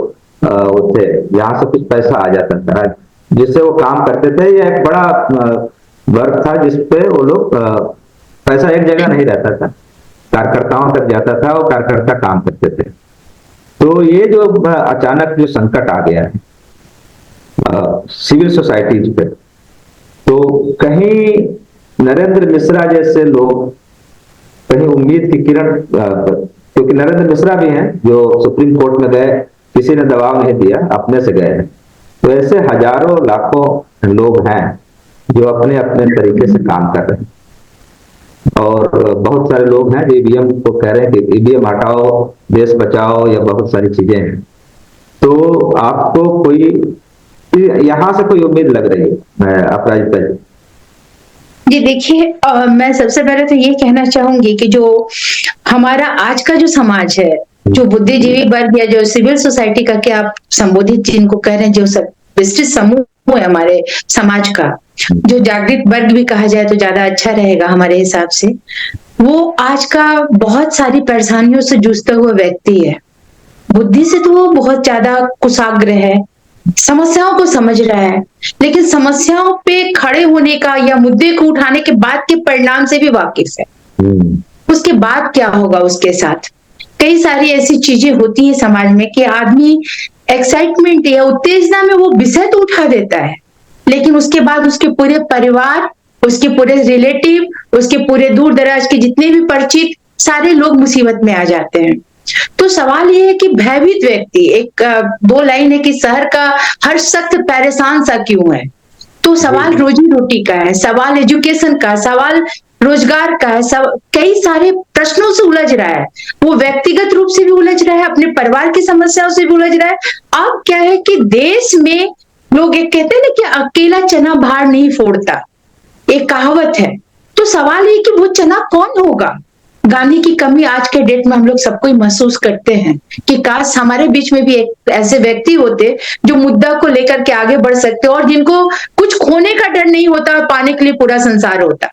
वो थे, यहाँ से कुछ पैसा आ जाता था जिससे वो काम करते थे। ये एक बड़ा वर्क था जिसपे वो लोग पैसा एक जगह नहीं रहता था, कार्यकर्ताओं तक जाता था और कार्यकर्ता काम करते थे। तो ये जो अचानक जो संकट आ गया है सिविल सोसाइटीज पे, तो कहीं नरेंद्र मिश्रा जैसे लोग कहीं उम्मीद की किरण, क्योंकि नरेंद्र मिश्रा भी हैं जो सुप्रीम कोर्ट में गए, किसी ने दबाव नहीं दिया, अपने से गए हैं। तो ऐसे हजारों लाखों लोग हैं जो अपने अपने तरीके से काम कर रहे हैं, और बहुत सारे लोग हैं जो ईवीएम को कह रहे हैं कि ईवीएम हटाओ, देश बचाओ, या बहुत सारी चीजें हैं। तो आपको कोई यहां से कोई उम्मीद लग रही है अपराजिता जी? जी देखिए, मैं सबसे पहले तो ये कहना चाहूंगी कि जो हमारा आज का जो समाज है, जो बुद्धिजीवी वर्ग या जो सिविल सोसाइटी का क्या आप संबोधित जिनको कह रहे हैं, जो सब विस्तृत समूह है हमारे समाज का, जो जागृत वर्ग भी कहा जाए तो ज्यादा अच्छा रहेगा हमारे हिसाब से, वो आज का बहुत सारी परेशानियों से जूझता हुआ व्यक्ति है। बुद्धि से तो वो बहुत ज्यादा कुशाग्र है, समस्याओं को समझ रहा है, लेकिन समस्याओं पे खड़े होने का या मुद्दे को उठाने के बाद के परिणाम से भी वाकिफ है। उसके बाद क्या होगा उसके साथ, कई सारी ऐसी चीजें होती है समाज में कि आदमी एक्साइटमेंट या उत्तेजना में वो विषय तो उठा देता है, लेकिन उसके बाद उसके पूरे परिवार, उसके पूरे रिलेटिव, उसके पूरे दूर दराज के जितने भी परिचित सारे लोग मुसीबत में आ जाते हैं। तो सवाल ये है कि भयभीत व्यक्ति, एक दो लाइन है कि शहर का हर शख्स परेशान सा क्यों है। तो सवाल रोजी रोटी का है, सवाल एजुकेशन का, सवाल रोजगार का है, कई सारे प्रश्नों से उलझ रहा है। वो व्यक्तिगत रूप से भी उलझ रहा है, अपने परिवार की समस्याओं से भी उलझ रहा है। अब क्या है कि देश में लोग एक कहते हैं ना कि अकेला चना भार नहीं फोड़ता, एक कहावत है। तो सवाल ये कि वो चना कौन होगा। गांधी की कमी आज के डेट में हम लोग सबको ही महसूस करते हैं कि काश हमारे बीच में भी एक ऐसे व्यक्ति होते जो मुद्दा को लेकर के आगे बढ़ सकते और जिनको कुछ खोने का डर नहीं होता और पाने के लिए पूरा संसार होता।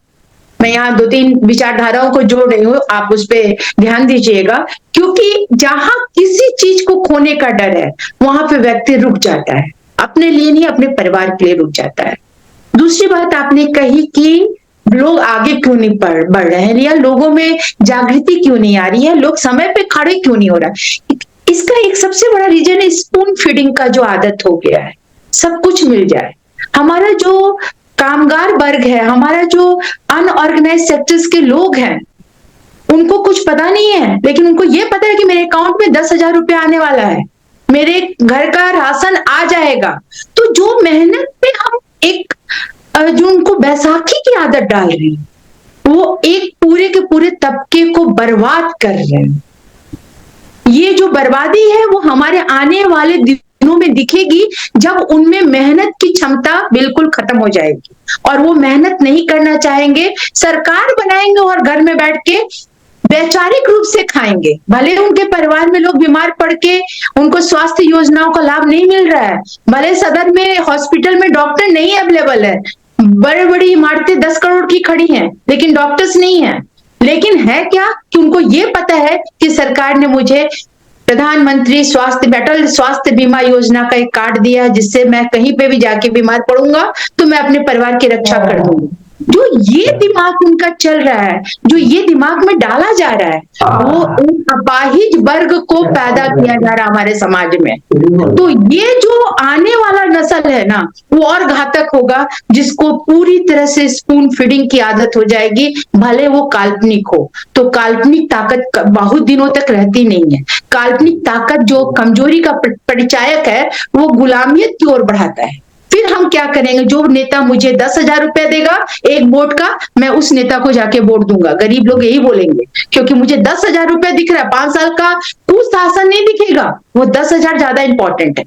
मैं यहाँ 2-3 विचारधाराओं को जोड़ रही हूँ, आप उस पर ध्यान दीजिएगा, क्योंकि जहां किसी चीज को खोने का डर है वहां पे व्यक्ति रुक जाता है, अपने लिए नहीं अपने परिवार के लिए रुक जाता है। दूसरी बात आपने कही कि लोग आगे क्यों नहीं बढ़ रहे हैं, या लोगों में जागृति क्यों नहीं आ रही है, लोग समय पे खड़े क्यों नहीं हो रहा है। इसका एक सबसे बड़ा रीजन है स्पून फीडिंग का जो आदत हो गया है, सब कुछ मिल जाए। हमारा जो कामगार वर्ग है, हमारा जो अनऑर्गेनाइज सेक्टर्स के लोग हैं, उनको कुछ पता नहीं है, लेकिन उनको ये पता है कि मेरे अकाउंट में 10,000 रुपया आने वाला है, मेरे घर का राशन आ जाएगा। तो जो मेहनत पे हम एक जो उनको बैसाखी की आदत डाल रहे हैं, वो एक पूरे के पूरे तबके को बर्बाद कर रहे हैं। ये जो बर्बादी है वो हमारे आने वाले दिनों में दिखेगी जब उनमें मेहनत की क्षमता बिल्कुल खत्म हो जाएगी और वो मेहनत नहीं करना चाहेंगे, सरकार बनाएंगे और घर में बैठ के वैचारिक रूप से खाएंगे। भले उनके परिवार में लोग बीमार पड़ के उनको स्वास्थ्य योजनाओं का लाभ नहीं मिल रहा है, भले सदर में हॉस्पिटल में डॉक्टर नहीं अवेलेबल है, बड़ी बड़ी इमारतें 10 करोड़ की खड़ी हैं लेकिन डॉक्टर्स नहीं है, लेकिन है क्या कि उनको ये पता है कि सरकार ने मुझे प्रधानमंत्री अटल स्वास्थ्य बीमा योजना का एक कार्ड दिया जिससे मैं कहीं पे भी जाके बीमार पड़ूंगा तो मैं अपने परिवार की रक्षा कर दूंगी। जो ये दिमाग उनका चल रहा है, जो ये दिमाग में डाला जा रहा है, वो एक अपाहिज वर्ग को पैदा किया जा रहा है हमारे समाज में। तो ये जो आने वाला नस्ल है ना, वो और घातक होगा, जिसको पूरी तरह से स्पून फीडिंग की आदत हो जाएगी, भले वो काल्पनिक हो। तो काल्पनिक ताकत बहुत दिनों तक रहती नहीं है। काल्पनिक ताकत जो कमजोरी का परिचायक है, वो गुलामियत की ओर बढ़ाता है। फिर हम क्या करेंगे, जो नेता मुझे 10,000 रुपया देगा एक वोट का, मैं उस नेता को जाके वोट दूंगा। गरीब लोग यही बोलेंगे, क्योंकि मुझे 10,000 रुपया दिख रहा है, 5 साल का कुछ शासन नहीं दिखेगा, वो 10,000 ज्यादा इंपॉर्टेंट है।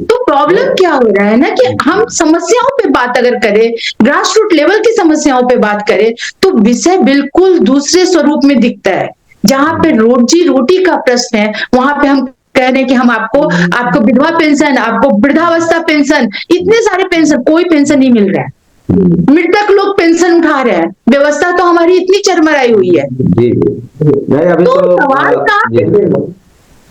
तो प्रॉब्लम क्या हो रहा है ना कि हम समस्याओं पे बात अगर करें, ग्रास रूट लेवल की समस्याओं पे बात करें, तो विषय बिल्कुल दूसरे स्वरूप में दिखता है। जहां पे रोजी रोटी का प्रश्न है वहां पे हम कह रहे हैं कि हम आपको विधवा पेंशन, आपको वृद्धावस्था पेंशन, इतने सारे पेंशन, कोई पेंशन नहीं मिल रहा है। मृतक लोग पेंशन उठा रहे हैं, व्यवस्था तो हमारी इतनी चरमराई हुई है। जी नहीं, अभी तो तो सवाल का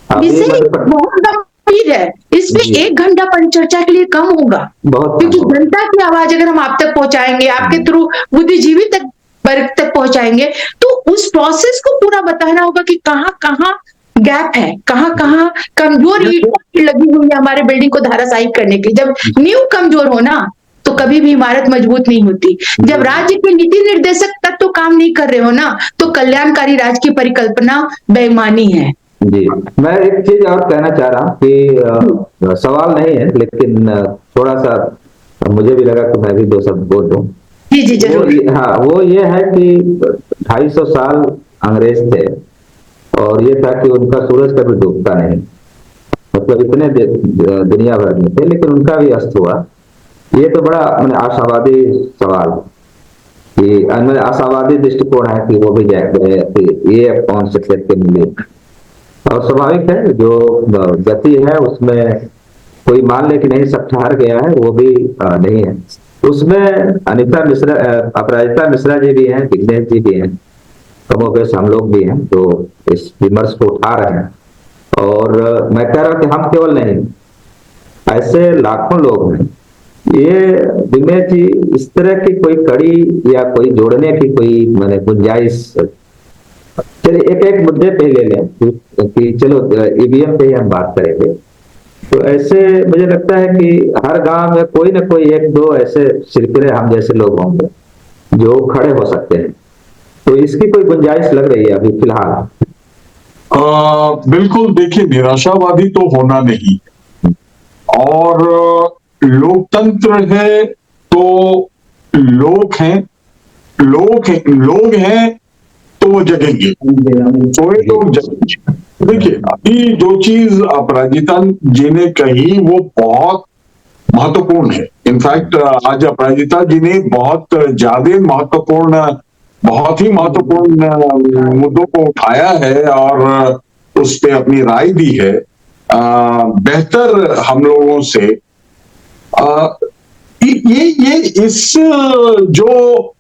विषय बहुत गंभीर है, इसमें 1 घंटा परिचर्चा के लिए कम होगा, क्योंकि जनता की आवाज अगर हम आप तक पहुंचाएंगे, आपके थ्रू बुद्धिजीवी तक वर्ग तक पहुंचाएंगे, तो उस प्रोसेस को पूरा बताना होगा कि कहाँ कहाँ गैप है, कहाँ कहाँ कमजोर ईंट लगी हुई है हमारे बिल्डिंग को धाराशायी करने की। जब नींव कमजोर हो ना तो कभी भी इमारत मजबूत नहीं होती। जब राज्य के नीति निर्देशक तक तो काम नहीं कर रहे हो ना, तो कल्याणकारी राज्य की परिकल्पना बेईमानी है। जी, मैं एक चीज और कहना चाह रहा हूँ कि सवाल नहीं है, लेकिन थोड़ा सा मुझे भी लगा कि मैं भी 2 शब्द बोल दूं। जी जी जरूर। हाँ, वो ये है कि 250 साल अंग्रेज थे और ये था कि उनका सूरज कभी डूबता नहीं, मतलब इतने दुनिया भर में थे, लेकिन उनका भी अस्त हुआ। ये तो बड़ा मैंने आशावादी सवाल कि आशावादी दृष्टिकोण है कि वो भी जाए, ये कौन से क्षेत्र के मिले। और स्वाभाविक है, जो गति है उसमें कोई मान ले कि नहीं सब ठहर गया है, वो भी नहीं है। उसमें अनिता मिश्रा, अपराजिता मिश्रा जी भी हैं, विघ्नेश जी भी हैं, कमोबेश हम लोग भी हैं जो इस विमर्श को उठा रहे हैं। और मैं कह रहा हूं कि हम केवल नहीं, ऐसे लाखों लोग हैं। ये विघ्नेश जी इस तरह की कोई कड़ी या कोई जोड़ने की कोई मैंने गुंजाइश, चलिए एक एक मुद्दे पे ले लें कि चलो ईवीएम पे ही हम बात करेंगे। तो ऐसे मुझे लगता है कि हर गांव में कोई ना कोई 1-2 ऐसे सिरफिरे हम जैसे लोग होंगे जो खड़े हो सकते हैं। तो इसकी कोई गुंजाइश लग रही है अभी फिलहाल? बिल्कुल, देखिए निराशावादी तो होना नहीं, और लोकतंत्र है तो लोग हैं, लोग हैं तो वो जगेंगे, कोई लोग जगेंगे। देखिए अभी जो चीज अपराजिता जी ने कही वो बहुत महत्वपूर्ण है। इनफैक्ट आज अपराजिता जी ने बहुत ज्यादा महत्वपूर्ण, बहुत ही महत्वपूर्ण मुद्दों को उठाया है और उस पे अपनी राय दी है। बेहतर हम लोगों से ये इस जो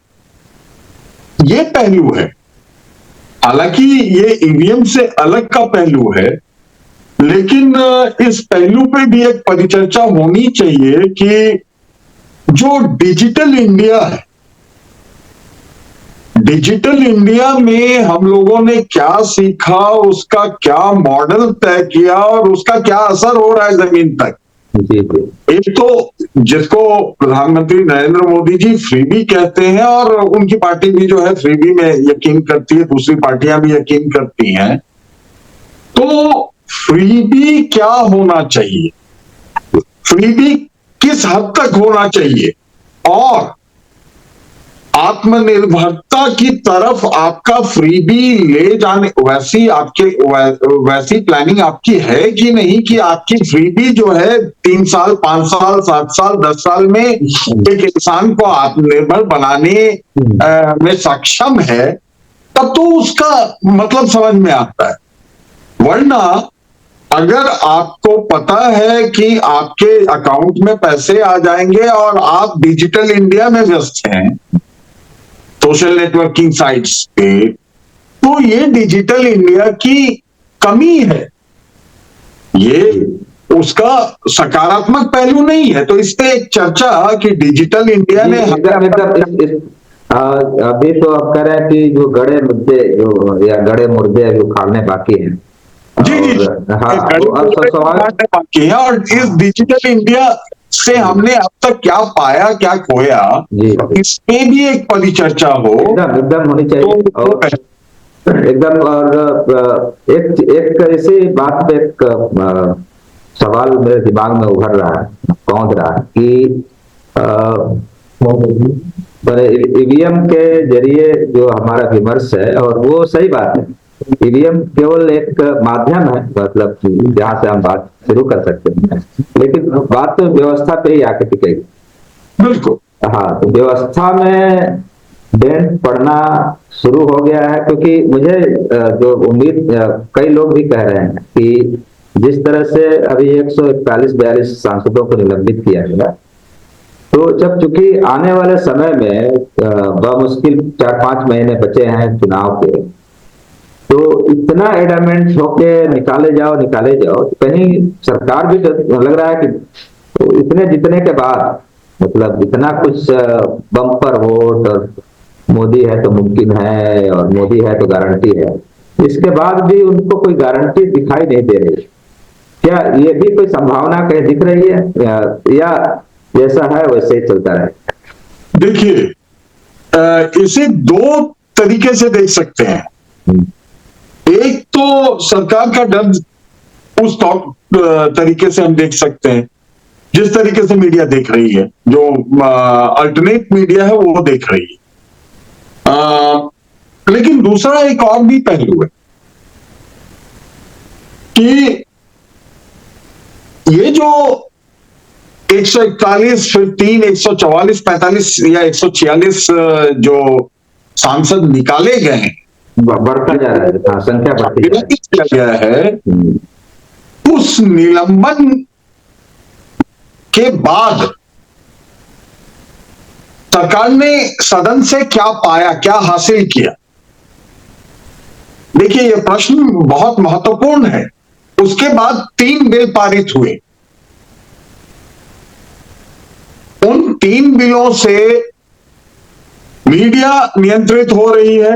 ये पहलू है, हालांकि ये ईवीएम से अलग का पहलू है, लेकिन इस पहलू पे भी एक परिचर्चा होनी चाहिए कि जो डिजिटल इंडिया है, डिजिटल इंडिया में हम लोगों ने क्या सीखा, उसका क्या मॉडल तय किया और उसका क्या असर हो रहा है जमीन तक। एक तो जिसको प्रधानमंत्री नरेंद्र मोदी जी फ्रीबी कहते हैं और उनकी पार्टी भी जो है फ्रीबी में यकीन करती है, दूसरी पार्टियां भी यकीन करती हैं। तो फ्रीबी क्या होना चाहिए, फ्रीबी किस हद तक होना चाहिए, और आत्मनिर्भरता की तरफ आपका फ्रीबी ले जाने वैसी प्लानिंग आपकी है कि नहीं, कि आपकी फ्रीबी जो है 3 साल 5 साल 7 साल 10 साल में एक इंसान को आत्मनिर्भर बनाने में सक्षम है, तब तो उसका मतलब समझ में आता है। वरना अगर आपको पता है कि आपके अकाउंट में पैसे आ जाएंगे और आप डिजिटल इंडिया में व्यस्त हैं, सोशल नेटवर्किंग साइट्स पे, तो ये डिजिटल इंडिया की कमी है, ये उसका सकारात्मक पहलू नहीं है। तो इस पे एक चर्चा कि डिजिटल इंडिया ने अभी तो आप कह रहे हैं कि जो गड़े मुद्दे जो या गड़े मुर्दे अभी उखाड़ने बाकी हैं। जी बाकी है, और इस डिजिटल इंडिया से हमने अब तक क्या पाया क्या खोया, इस पे भी एक परिचर्चा हो, एकदम होनी चाहिए। और एकदम, और एक इसी बात पे एक सवाल मेरे दिमाग में उभर रहा है, पहुंच रहा है कि ईवीएम के जरिए जो हमारा विमर्श है, और वो सही बात है, ईवीएम केवल एक माध्यम है, मतलब जहां से हम बात शुरू कर सकते हैं, लेकिन बात तो व्यवस्था पे ही आके टिकेगी। बिल्कुल, हाँ, तो व्यवस्था में डेंट पड़ना शुरू हो गया है, क्योंकि मुझे जो उम्मीद कई लोग भी कह रहे हैं कि जिस तरह से अभी 141-42 सांसदों को निलंबित किया गया, तो जब चूंकि आने वाले समय में बमुश्किल 4-5 महीने बचे हैं चुनाव के, तो इतना एडमेंट होके निकाले जाओ, तो कहीं सरकार भी लग रहा है कि तो इतने जीतने के बाद, मतलब इतना कुछ बम्पर वोट, और मोदी है तो मुमकिन है, और मोदी है तो गारंटी है, इसके बाद भी उनको कोई गारंटी दिखाई नहीं दे रही। क्या ये भी कोई संभावना कहीं दिख रही है, या जैसा है वैसे ही चलता रहे? देखिए, इसे दो तरीके से देख सकते हैं। एक तो सरकार का डर उस तरीके से हम देख सकते हैं जिस तरीके से मीडिया देख रही है, जो अल्टरनेट मीडिया है वो देख रही है। लेकिन दूसरा एक और भी पहलू है कि ये जो 141, फिर 3, 144, 45 या 146 जो सांसद निकाले गए हैं, बढ़ता जा रहा है, हाँ, संख्या बढ़ती किया गया है, उस निलंबन के बाद सरकार ने सदन से क्या पाया, क्या हासिल किया? देखिए, यह प्रश्न बहुत महत्वपूर्ण है। उसके बाद 3 बिल पारित हुए। उन 3 बिलों से मीडिया नियंत्रित हो रही है,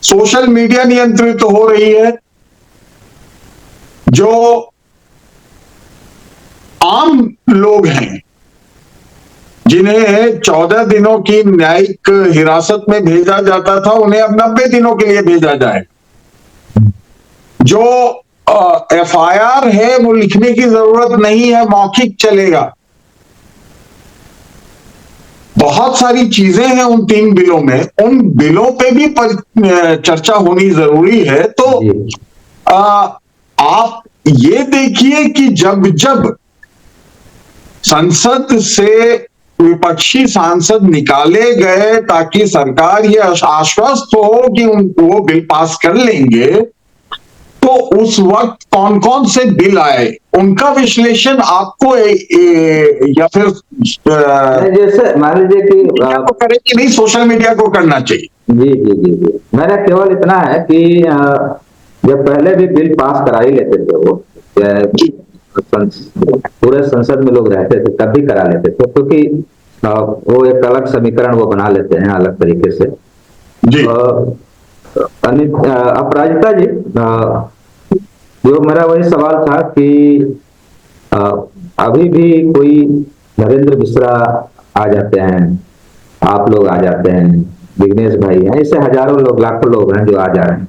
सोशल मीडिया नियंत्रित हो रही है, जो आम लोग हैं जिन्हें 14 दिनों की न्यायिक हिरासत में भेजा जाता था, उन्हें अब 90 दिनों के लिए भेजा जाए। जो एफआईआर है वो लिखने की जरूरत नहीं है, मौखिक चलेगा। बहुत सारी चीजें हैं उन 3 बिलों में, उन बिलों पे भी चर्चा होनी जरूरी है। तो आप ये देखिए कि जब जब संसद से विपक्षी सांसद निकाले गए ताकि सरकार ये आश्वस्त हो कि वो बिल पास कर लेंगे, तो उस वक्त कौन कौन से बिल आए, उनका विश्लेषण आपको या फिर जैसे मान लीजिए कि को करे कि नहीं, सोशल मीडिया को करना चाहिए। जी जी जी जी, मेरा केवल इतना है कि जब पहले भी बिल पास करा ही लेते थे, वो पूरे संसद में लोग रहते थे तब भी करा लेते थे, क्योंकि वो एक अलग समीकरण वो बना लेते हैं अलग तरीके से। जी। अपराजिता जी, जो मेरा वही सवाल था कि अभी भी कोई नरेंद्र मिश्रा आ जाते हैं, आप लोग आ जाते हैं, विघ्नेश भाई हैं, ऐसे हजारों लोग, लाखों लोग हैं जो आ जा रहे हैं,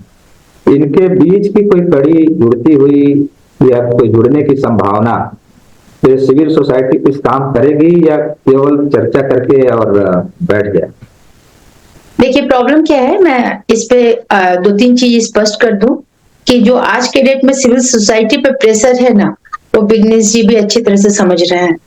इनके बीच की कोई कड़ी जुड़ती हुई या कोई जुड़ने की संभावना, तो सिविल सोसाइटी कुछ काम करेगी या केवल चर्चा करके और बैठ जाए? देखिए, प्रॉब्लम क्या है, मैं इस पे 2-3 चीज स्पष्ट कर दूं कि जो आज के डेट में सिविल सोसाइटी पे प्रेशर है ना, वो विघ्नेश जी भी अच्छी तरह से समझ रहे हैं।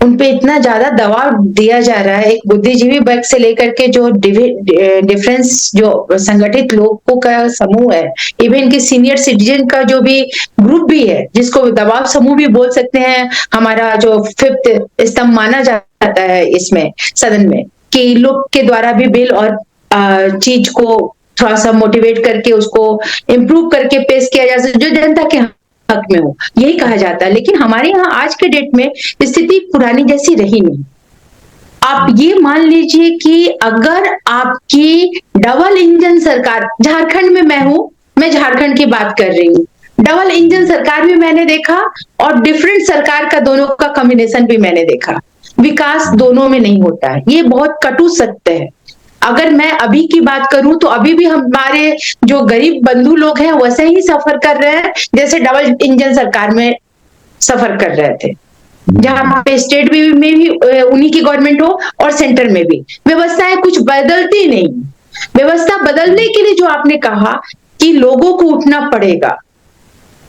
उन पे इतना ज्यादा दबाव दिया जा रहा है, एक बुद्धिजीवी वर्ग से लेकर के जो डिफरेंस जो संगठित लोगों का समूह है, इवन की सीनियर सिटीजन का जो भी ग्रुप भी है, जिसको दबाव समूह भी बोल सकते हैं, हमारा जो 5th स्तंभ माना जाता है इसमें सदन में, कि लोग के द्वारा भी बिल और चीज को थोड़ा सा मोटिवेट करके उसको इम्प्रूव करके पेश किया जा सके जो जनता के हक में हो, यही कहा जाता है। लेकिन हमारे यहाँ आज के डेट में स्थिति पुरानी जैसी रही नहीं। आप ये मान लीजिए कि अगर आपकी डबल इंजन सरकार, झारखंड में मैं झारखंड की बात कर रही हूँ, डबल इंजन सरकार भी मैंने देखा और डिफरेंट सरकार का दोनों का कॉम्बिनेशन भी मैंने देखा। विकास दोनों में नहीं होता है, ये बहुत कटु सत्य है। अगर मैं अभी की बात करूं तो अभी भी हमारे जो गरीब बंधु लोग हैं वैसे ही सफर कर रहे हैं जैसे डबल इंजन सरकार में सफर कर रहे थे, जहां पे स्टेट में भी उन्हीं की गवर्नमेंट हो और सेंटर में भी व्यवस्थाएं कुछ बदलती नहीं। व्यवस्था बदलने के लिए जो आपने कहा कि लोगों को उठना पड़ेगा,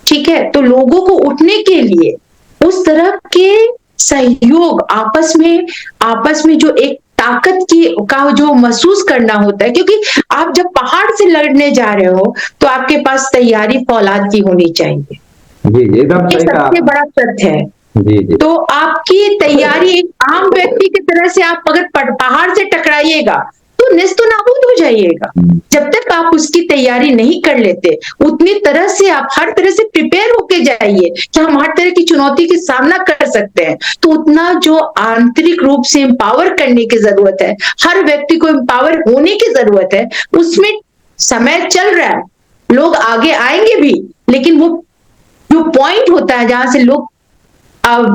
ठीक है, तो लोगों को उठने के लिए उस तरह के सहयोग आपस में जो एक ताकत की का जो महसूस करना होता है, क्योंकि आप जब पहाड़ से लड़ने जा रहे हो तो आपके पास तैयारी फौलाद की होनी चाहिए। जी जी, एकदम ये सही कहा सबसे आपने। बड़ा तथ्य है। जी जी तो आपकी तैयारी एक आम व्यक्ति की तरह से, आप अगर पहाड़ से टकराइएगा तो निस्तो नाबूद हो जाइएगा। जब तक आप उसकी तैयारी नहीं कर लेते, उतनी तरह से आप हर तरह से प्रिपेयर होके जाइए कि हम हर तरह की चुनौती का सामना कर सकते हैं, तो उतना जो आंतरिक रूप से एम्पावर करने की जरूरत है, हर व्यक्ति को एम्पावर होने की जरूरत है, उसमें समय चल रहा है, लोग आगे आएंगे भी, लेकिन वो जो पॉइंट होता है जहां से लोग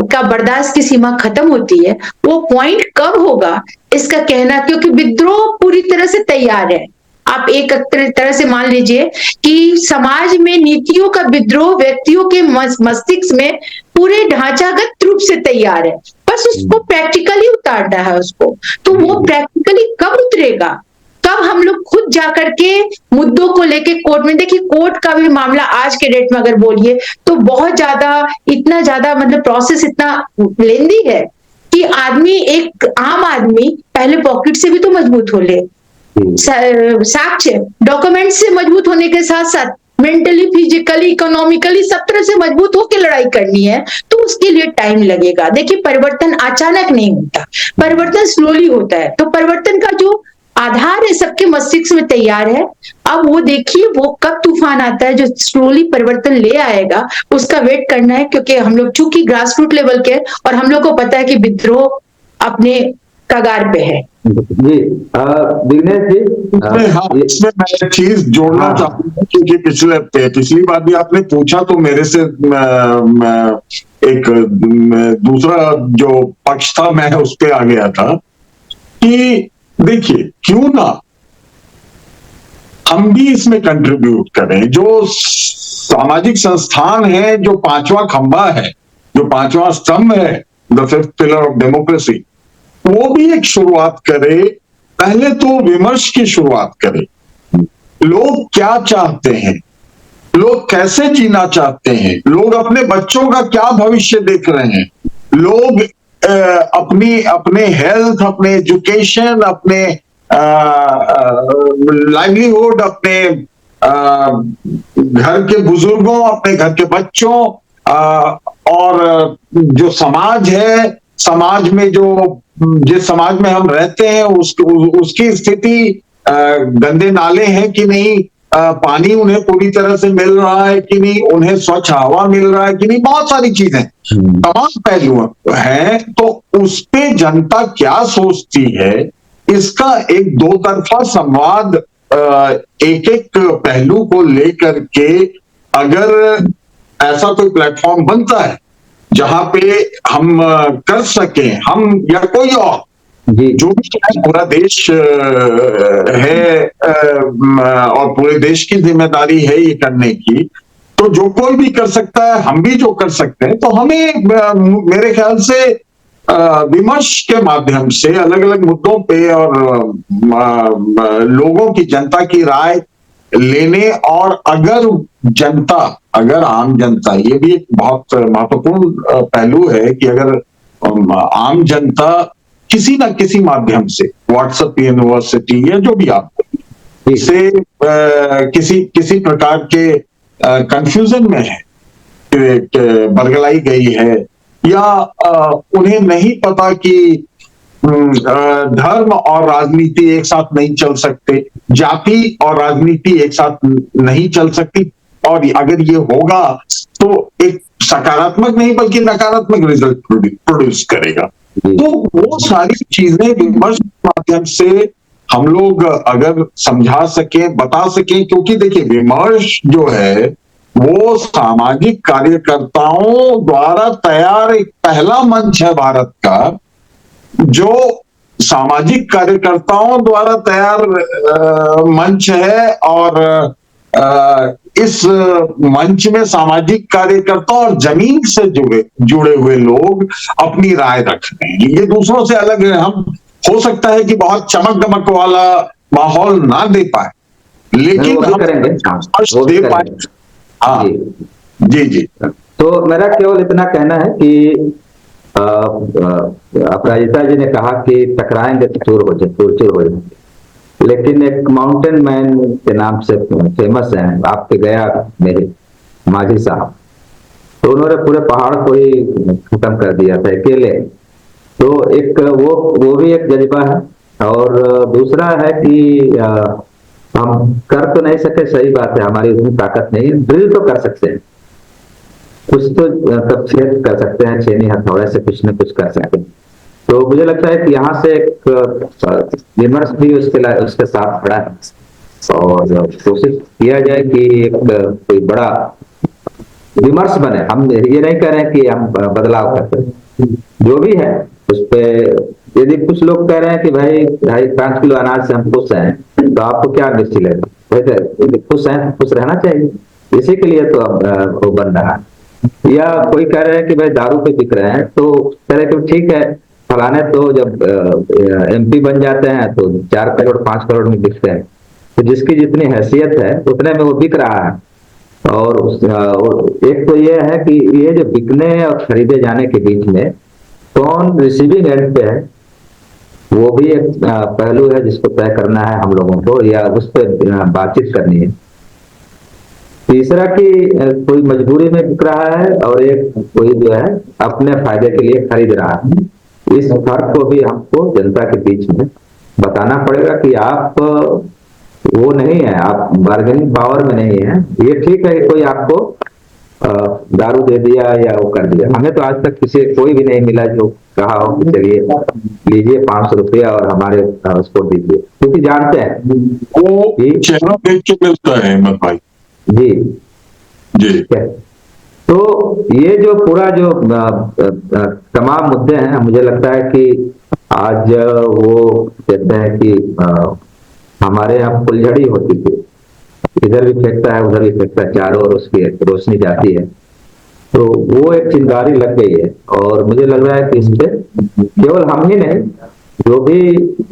का बर्दाश्त की सीमा खत्म होती है, वो पॉइंट कब होगा इसका कहना, क्योंकि विद्रोह पूरी तरह से तैयार है। आप एक तरह से मान लीजिए कि समाज में नीतियों का विद्रोह व्यक्तियों के मस्तिष्क में पूरे ढांचागत रूप से तैयार है, बस उसको प्रैक्टिकली उतारना है उसको। तो वो प्रैक्टिकली कब उतरेगा, कब हम लोग खुद जाकर के मुद्दों को लेके कोर्ट में, देखिए कोर्ट का भी मामला आज के डेट में अगर बोलिए तो बहुत ज्यादा, इतना ज्यादा मतलब प्रोसेस इतना लेंदी है कि आदमी, एक आम आदमी पहले पॉकेट से भी तो मजबूत हो ले, साक्ष्य डॉक्यूमेंट से मजबूत होने के साथ साथ मेंटली, फिजिकली, इकोनॉमिकली सब तरह से मजबूत होकर लड़ाई करनी है, तो उसके लिए टाइम लगेगा। देखिए परिवर्तन अचानक नहीं होता, परिवर्तन स्लोली होता है। तो परिवर्तन का जो आधार है सबके मस्तिष्क में तैयार है। अब वो देखिए वो कब तूफान आता है जो स्लोली परिवर्तन ले आएगा, उसका वेट करना है, क्योंकि हम लोग चूंकि ग्रास रूट लेवल के और हम लोग को पता है कि विद्रोह अपने कगार पे है। जी विघ्नेश जी, हाँ, इसमें मैं एक चीज जोड़ना चाहता हूँ, क्योंकि पिछली बार भी आपने पूछा तो मेरे से एक दूसरा जो पक्ष था मैं उस पे आ गया था कि देखिए क्यों ना हम भी इसमें कंट्रीब्यूट करें। जो सामाजिक संस्थान है, जो पांचवा खंबा है, जो पांचवा स्तंभ है, the fifth pillar of democracy, वो भी एक शुरुआत करे। पहले तो विमर्श की शुरुआत करे, लोग क्या चाहते हैं, लोग कैसे जीना चाहते हैं, लोग अपने बच्चों का क्या भविष्य देख रहे हैं, लोग अपने हेल्थ, अपने एजुकेशन, अपने लाइवलीहुड, अपने घर के बुजुर्गों, अपने घर के बच्चों, और जो समाज है, समाज में जो जिस समाज में हम रहते हैं उसकी स्थिति, गंदे नाले हैं कि नहीं, पानी उन्हें पूरी तरह से मिल रहा है कि नहीं, उन्हें स्वच्छ हवा मिल रहा है कि नहीं, बहुत सारी चीजें, तमाम पहलू हैं। तो उस पे जनता क्या सोचती है, इसका एक दो तरफा संवाद एक एक पहलू को लेकर के अगर ऐसा कोई प्लेटफॉर्म बनता है जहां पे हम कर सकें, हम या कोई और जो भी पूरा देश है और पूरे देश की जिम्मेदारी है ये करने की, तो जो कोई भी कर सकता है, हम भी जो कर सकते हैं, तो हमें मेरे ख्याल से विमर्श के माध्यम से अलग अलग मुद्दों पे और लोगों की, जनता की राय लेने, और अगर आम जनता, ये भी एक बहुत महत्वपूर्ण पहलू है कि अगर आम जनता किसी न किसी माध्यम से, व्हाट्सएप यूनिवर्सिटी या जो भी आप से किसी प्रकार के कंफ्यूजन में है, बरगलाई गई है, या उन्हें नहीं पता कि धर्म और राजनीति एक साथ नहीं चल सकते, जाति और राजनीति एक साथ नहीं चल सकती, और अगर ये होगा तो एक सकारात्मक नहीं बल्कि नकारात्मक रिजल्ट प्रोड्यूस करेगा। तो वो सारी चीजें विमर्श के माध्यम से हम लोग अगर समझा सके, बता सके, क्योंकि देखिए विमर्श जो है वो सामाजिक कार्यकर्ताओं द्वारा तैयार एक पहला मंच है भारत का, जो सामाजिक कार्यकर्ताओं द्वारा तैयार मंच है, और इस मंच में सामाजिक कार्यकर्ता और जमीन से जुड़े हुए लोग अपनी राय रख रहे हैं। ये दूसरों से अलग है। हम हो सकता है कि बहुत चमक दमक वाला माहौल ना दे पाए, लेकिन हम दे पाए। हाँ जी जी। तो मेरा केवल इतना कहना है कि अपराजिता जी ने कहा कि टकराएंगे तो चूर हो जाए, लेकिन एक माउंटेन मैन के नाम से फेमस है आपके गया मेरे माझी साहब, तो उन्होंने पूरे पहाड़ को ही खत्म कर दिया था अकेले। तो एक वो भी एक जज्बा है। और दूसरा है कि हम कर तो नहीं सके, सही बात है, हमारी उतनी ताकत नहीं है, ड्रिल तो कर सकते हैं, कुछ तो तब छेद कर सकते हैं, छेनी हथौड़े से कुछ न कुछ कर सकते हैं। तो मुझे लगता है कि यहाँ से एक विमर्श भी उसके साथ खड़ा है और कोशिश किया जाए कि एक कोई बड़ा विमर्श बने। हम ये नहीं कह रहे हैं कि हम बदलाव करते, जो भी है उस पे यदि कुछ लोग कह रहे हैं कि भाई 2.5 किलो अनाज से हम खुश हैं, तो आपको क्या दृष्टि लगे? यदि खुश हैं, खुश रहना चाहिए, इसी के लिए तो अब वो बन रहा है। या कोई कह रहे हैं कि भाई दारू पे बिक रहे हैं, तो कह रहे कि ठीक है, फलाने तो जब MP बन जाते हैं तो 4 करोड़ 5 करोड़ में बिकते हैं, तो जिसकी जितनी हैसियत है उतने में वो बिक रहा है। और एक तो ये है कि ये जो बिकने और खरीदे जाने के बीच में कौन रिसीविंग एंड पे है, वो भी एक पहलू है जिसको तय करना है हम लोगों को, या उस पर बातचीत करनी है। तीसरा कि कोई मजबूरी में बिक रहा है और एक कोई जो है अपने फायदे के लिए खरीद रहा है। इस फर्क को भी हमको जनता के बीच में बताना पड़ेगा कि आप वो नहीं है, आप बार्गेनिंग पावर में नहीं है। ये ठीक है कि कोई आपको दारू दे दिया या वो कर दिया, हमें तो आज तक कोई भी नहीं मिला जो कहा हो कि चलिए लीजिए 500 रुपया और हमारे उसको दीजिए, क्योंकि जानते हैं वो चेहरा देख के मिलता है अहमद भाई जी जी। तो ये जो पूरा जो तमाम मुद्दे हैं, मुझे लगता है कि आज वो कहते हैं कि हमारे यहाँ फुलझड़ी होती थी, इधर भी फेंकता है उधर भी फेंकता है, चारों ओर उसकी रोशनी जाती है, तो वो एक चिंगारी लग गई है। और मुझे लग रहा है कि इससे केवल हम ही नहीं, जो भी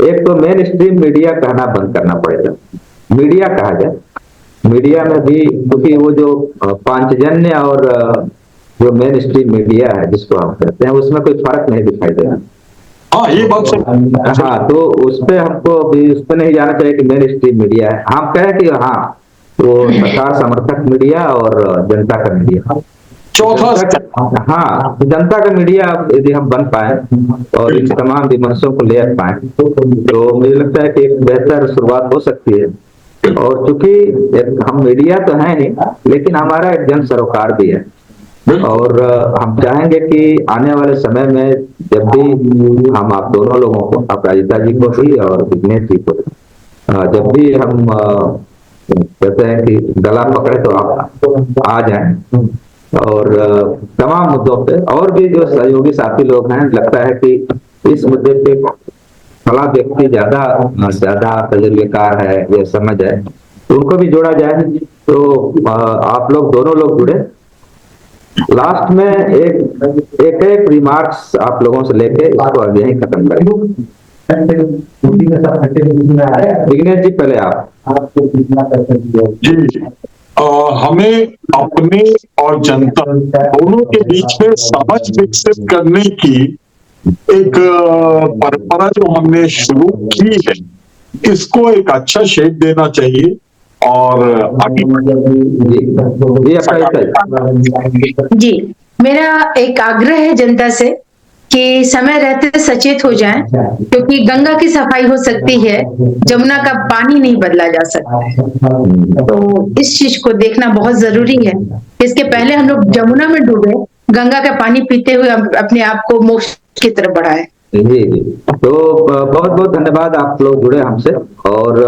एक तो मेन स्ट्रीम मीडिया कहना बंद करना पड़ेगा, मीडिया कहा जाए। मीडिया में भी, क्योंकि वो जो पांचजन्य और जो मेन स्ट्रीम मीडिया है जिसको हम कहते हैं, उसमें कोई फर्क नहीं दिखाई दे रहा। हाँ, ये बात सही। हाँ, तो उस पे हमको भी उस पे नहीं जाना चाहिए कि मेन स्ट्रीम मीडिया है। हम कहें कि हाँ, वो सरकार समर्थक मीडिया और जनता का मीडिया, चौथा हाँ, जनता का मीडिया यदि हम बन पाए और इन तमाम विमर्शों को ले पाए, तो मुझे लगता है कि एक बेहतर शुरुआत हो सकती है। और चूंकि हम मीडिया तो है नहीं, लेकिन हमारा एक जन सरोकार भी है, और हम चाहेंगे कि आने वाले समय में जब भी हम आप दोनों लोगों को, अपराजिता जी को भी और विघ्नेश जी को, जब भी हम कहते हैं कि गला पकड़े तो आप आ जाएं, और तमाम मुद्दों पे और भी जो सहयोगी साथी लोग हैं, लगता है कि इस मुद्दे पे फला व्यक्ति ज्यादा तजुर्बेकार है, ये समझ है, तो उनको भी जोड़ा जाए। तो आप लोग दोनों लोग जुड़े। लास्ट में एक रिमार्क्स आप लोगों से लेके इसको आगे ही खत्म करेंगे। विघ्नेश जी, पहले आप। जी, हमें अपने और जनता दोनों के बीच में समझ विकसित करने की एक परंपरा जो हमने शुरू की है, इसको एक अच्छा शेप देना चाहिए और जी, मेरा एक आग्रह है जनता से कि समय रहते सचेत हो जाएं, क्योंकि गंगा की सफाई हो सकती है, जमुना का पानी नहीं बदला जा सकता। तो इस चीज को देखना बहुत जरूरी है। इसके पहले हम लोग जमुना में डूबे, गंगा का पानी पीते हुए अपने आप को मोक्ष की तरफ बढ़ाए। जी, तो बहुत बहुत धन्यवाद, आप लोग जुड़े हमसे। और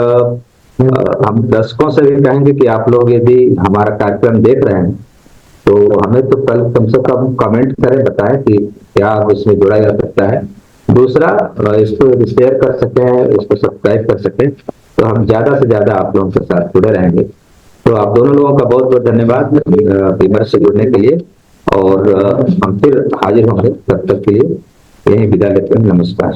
हम दर्शकों से भी कहेंगे कि आप लोग यदि हमारा कार्यक्रम देख रहे हैं, तो हमें तो कम से कम कमेंट करें, बताएं कि क्या इसमें जोड़ा जा सकता है। दूसरा, इसको शेयर कर सकें, इसको सब्सक्राइब कर सकें, तो हम ज्यादा से ज्यादा आप लोगों के साथ जुड़े रहेंगे। तो आप दोनों लोगों का बहुत बहुत धन्यवाद विमर्श से जुड़ने के लिए, और हम फिर हाजिर होंगे, तब तक के लिए यही विदा लेते हैं। नमस्कार।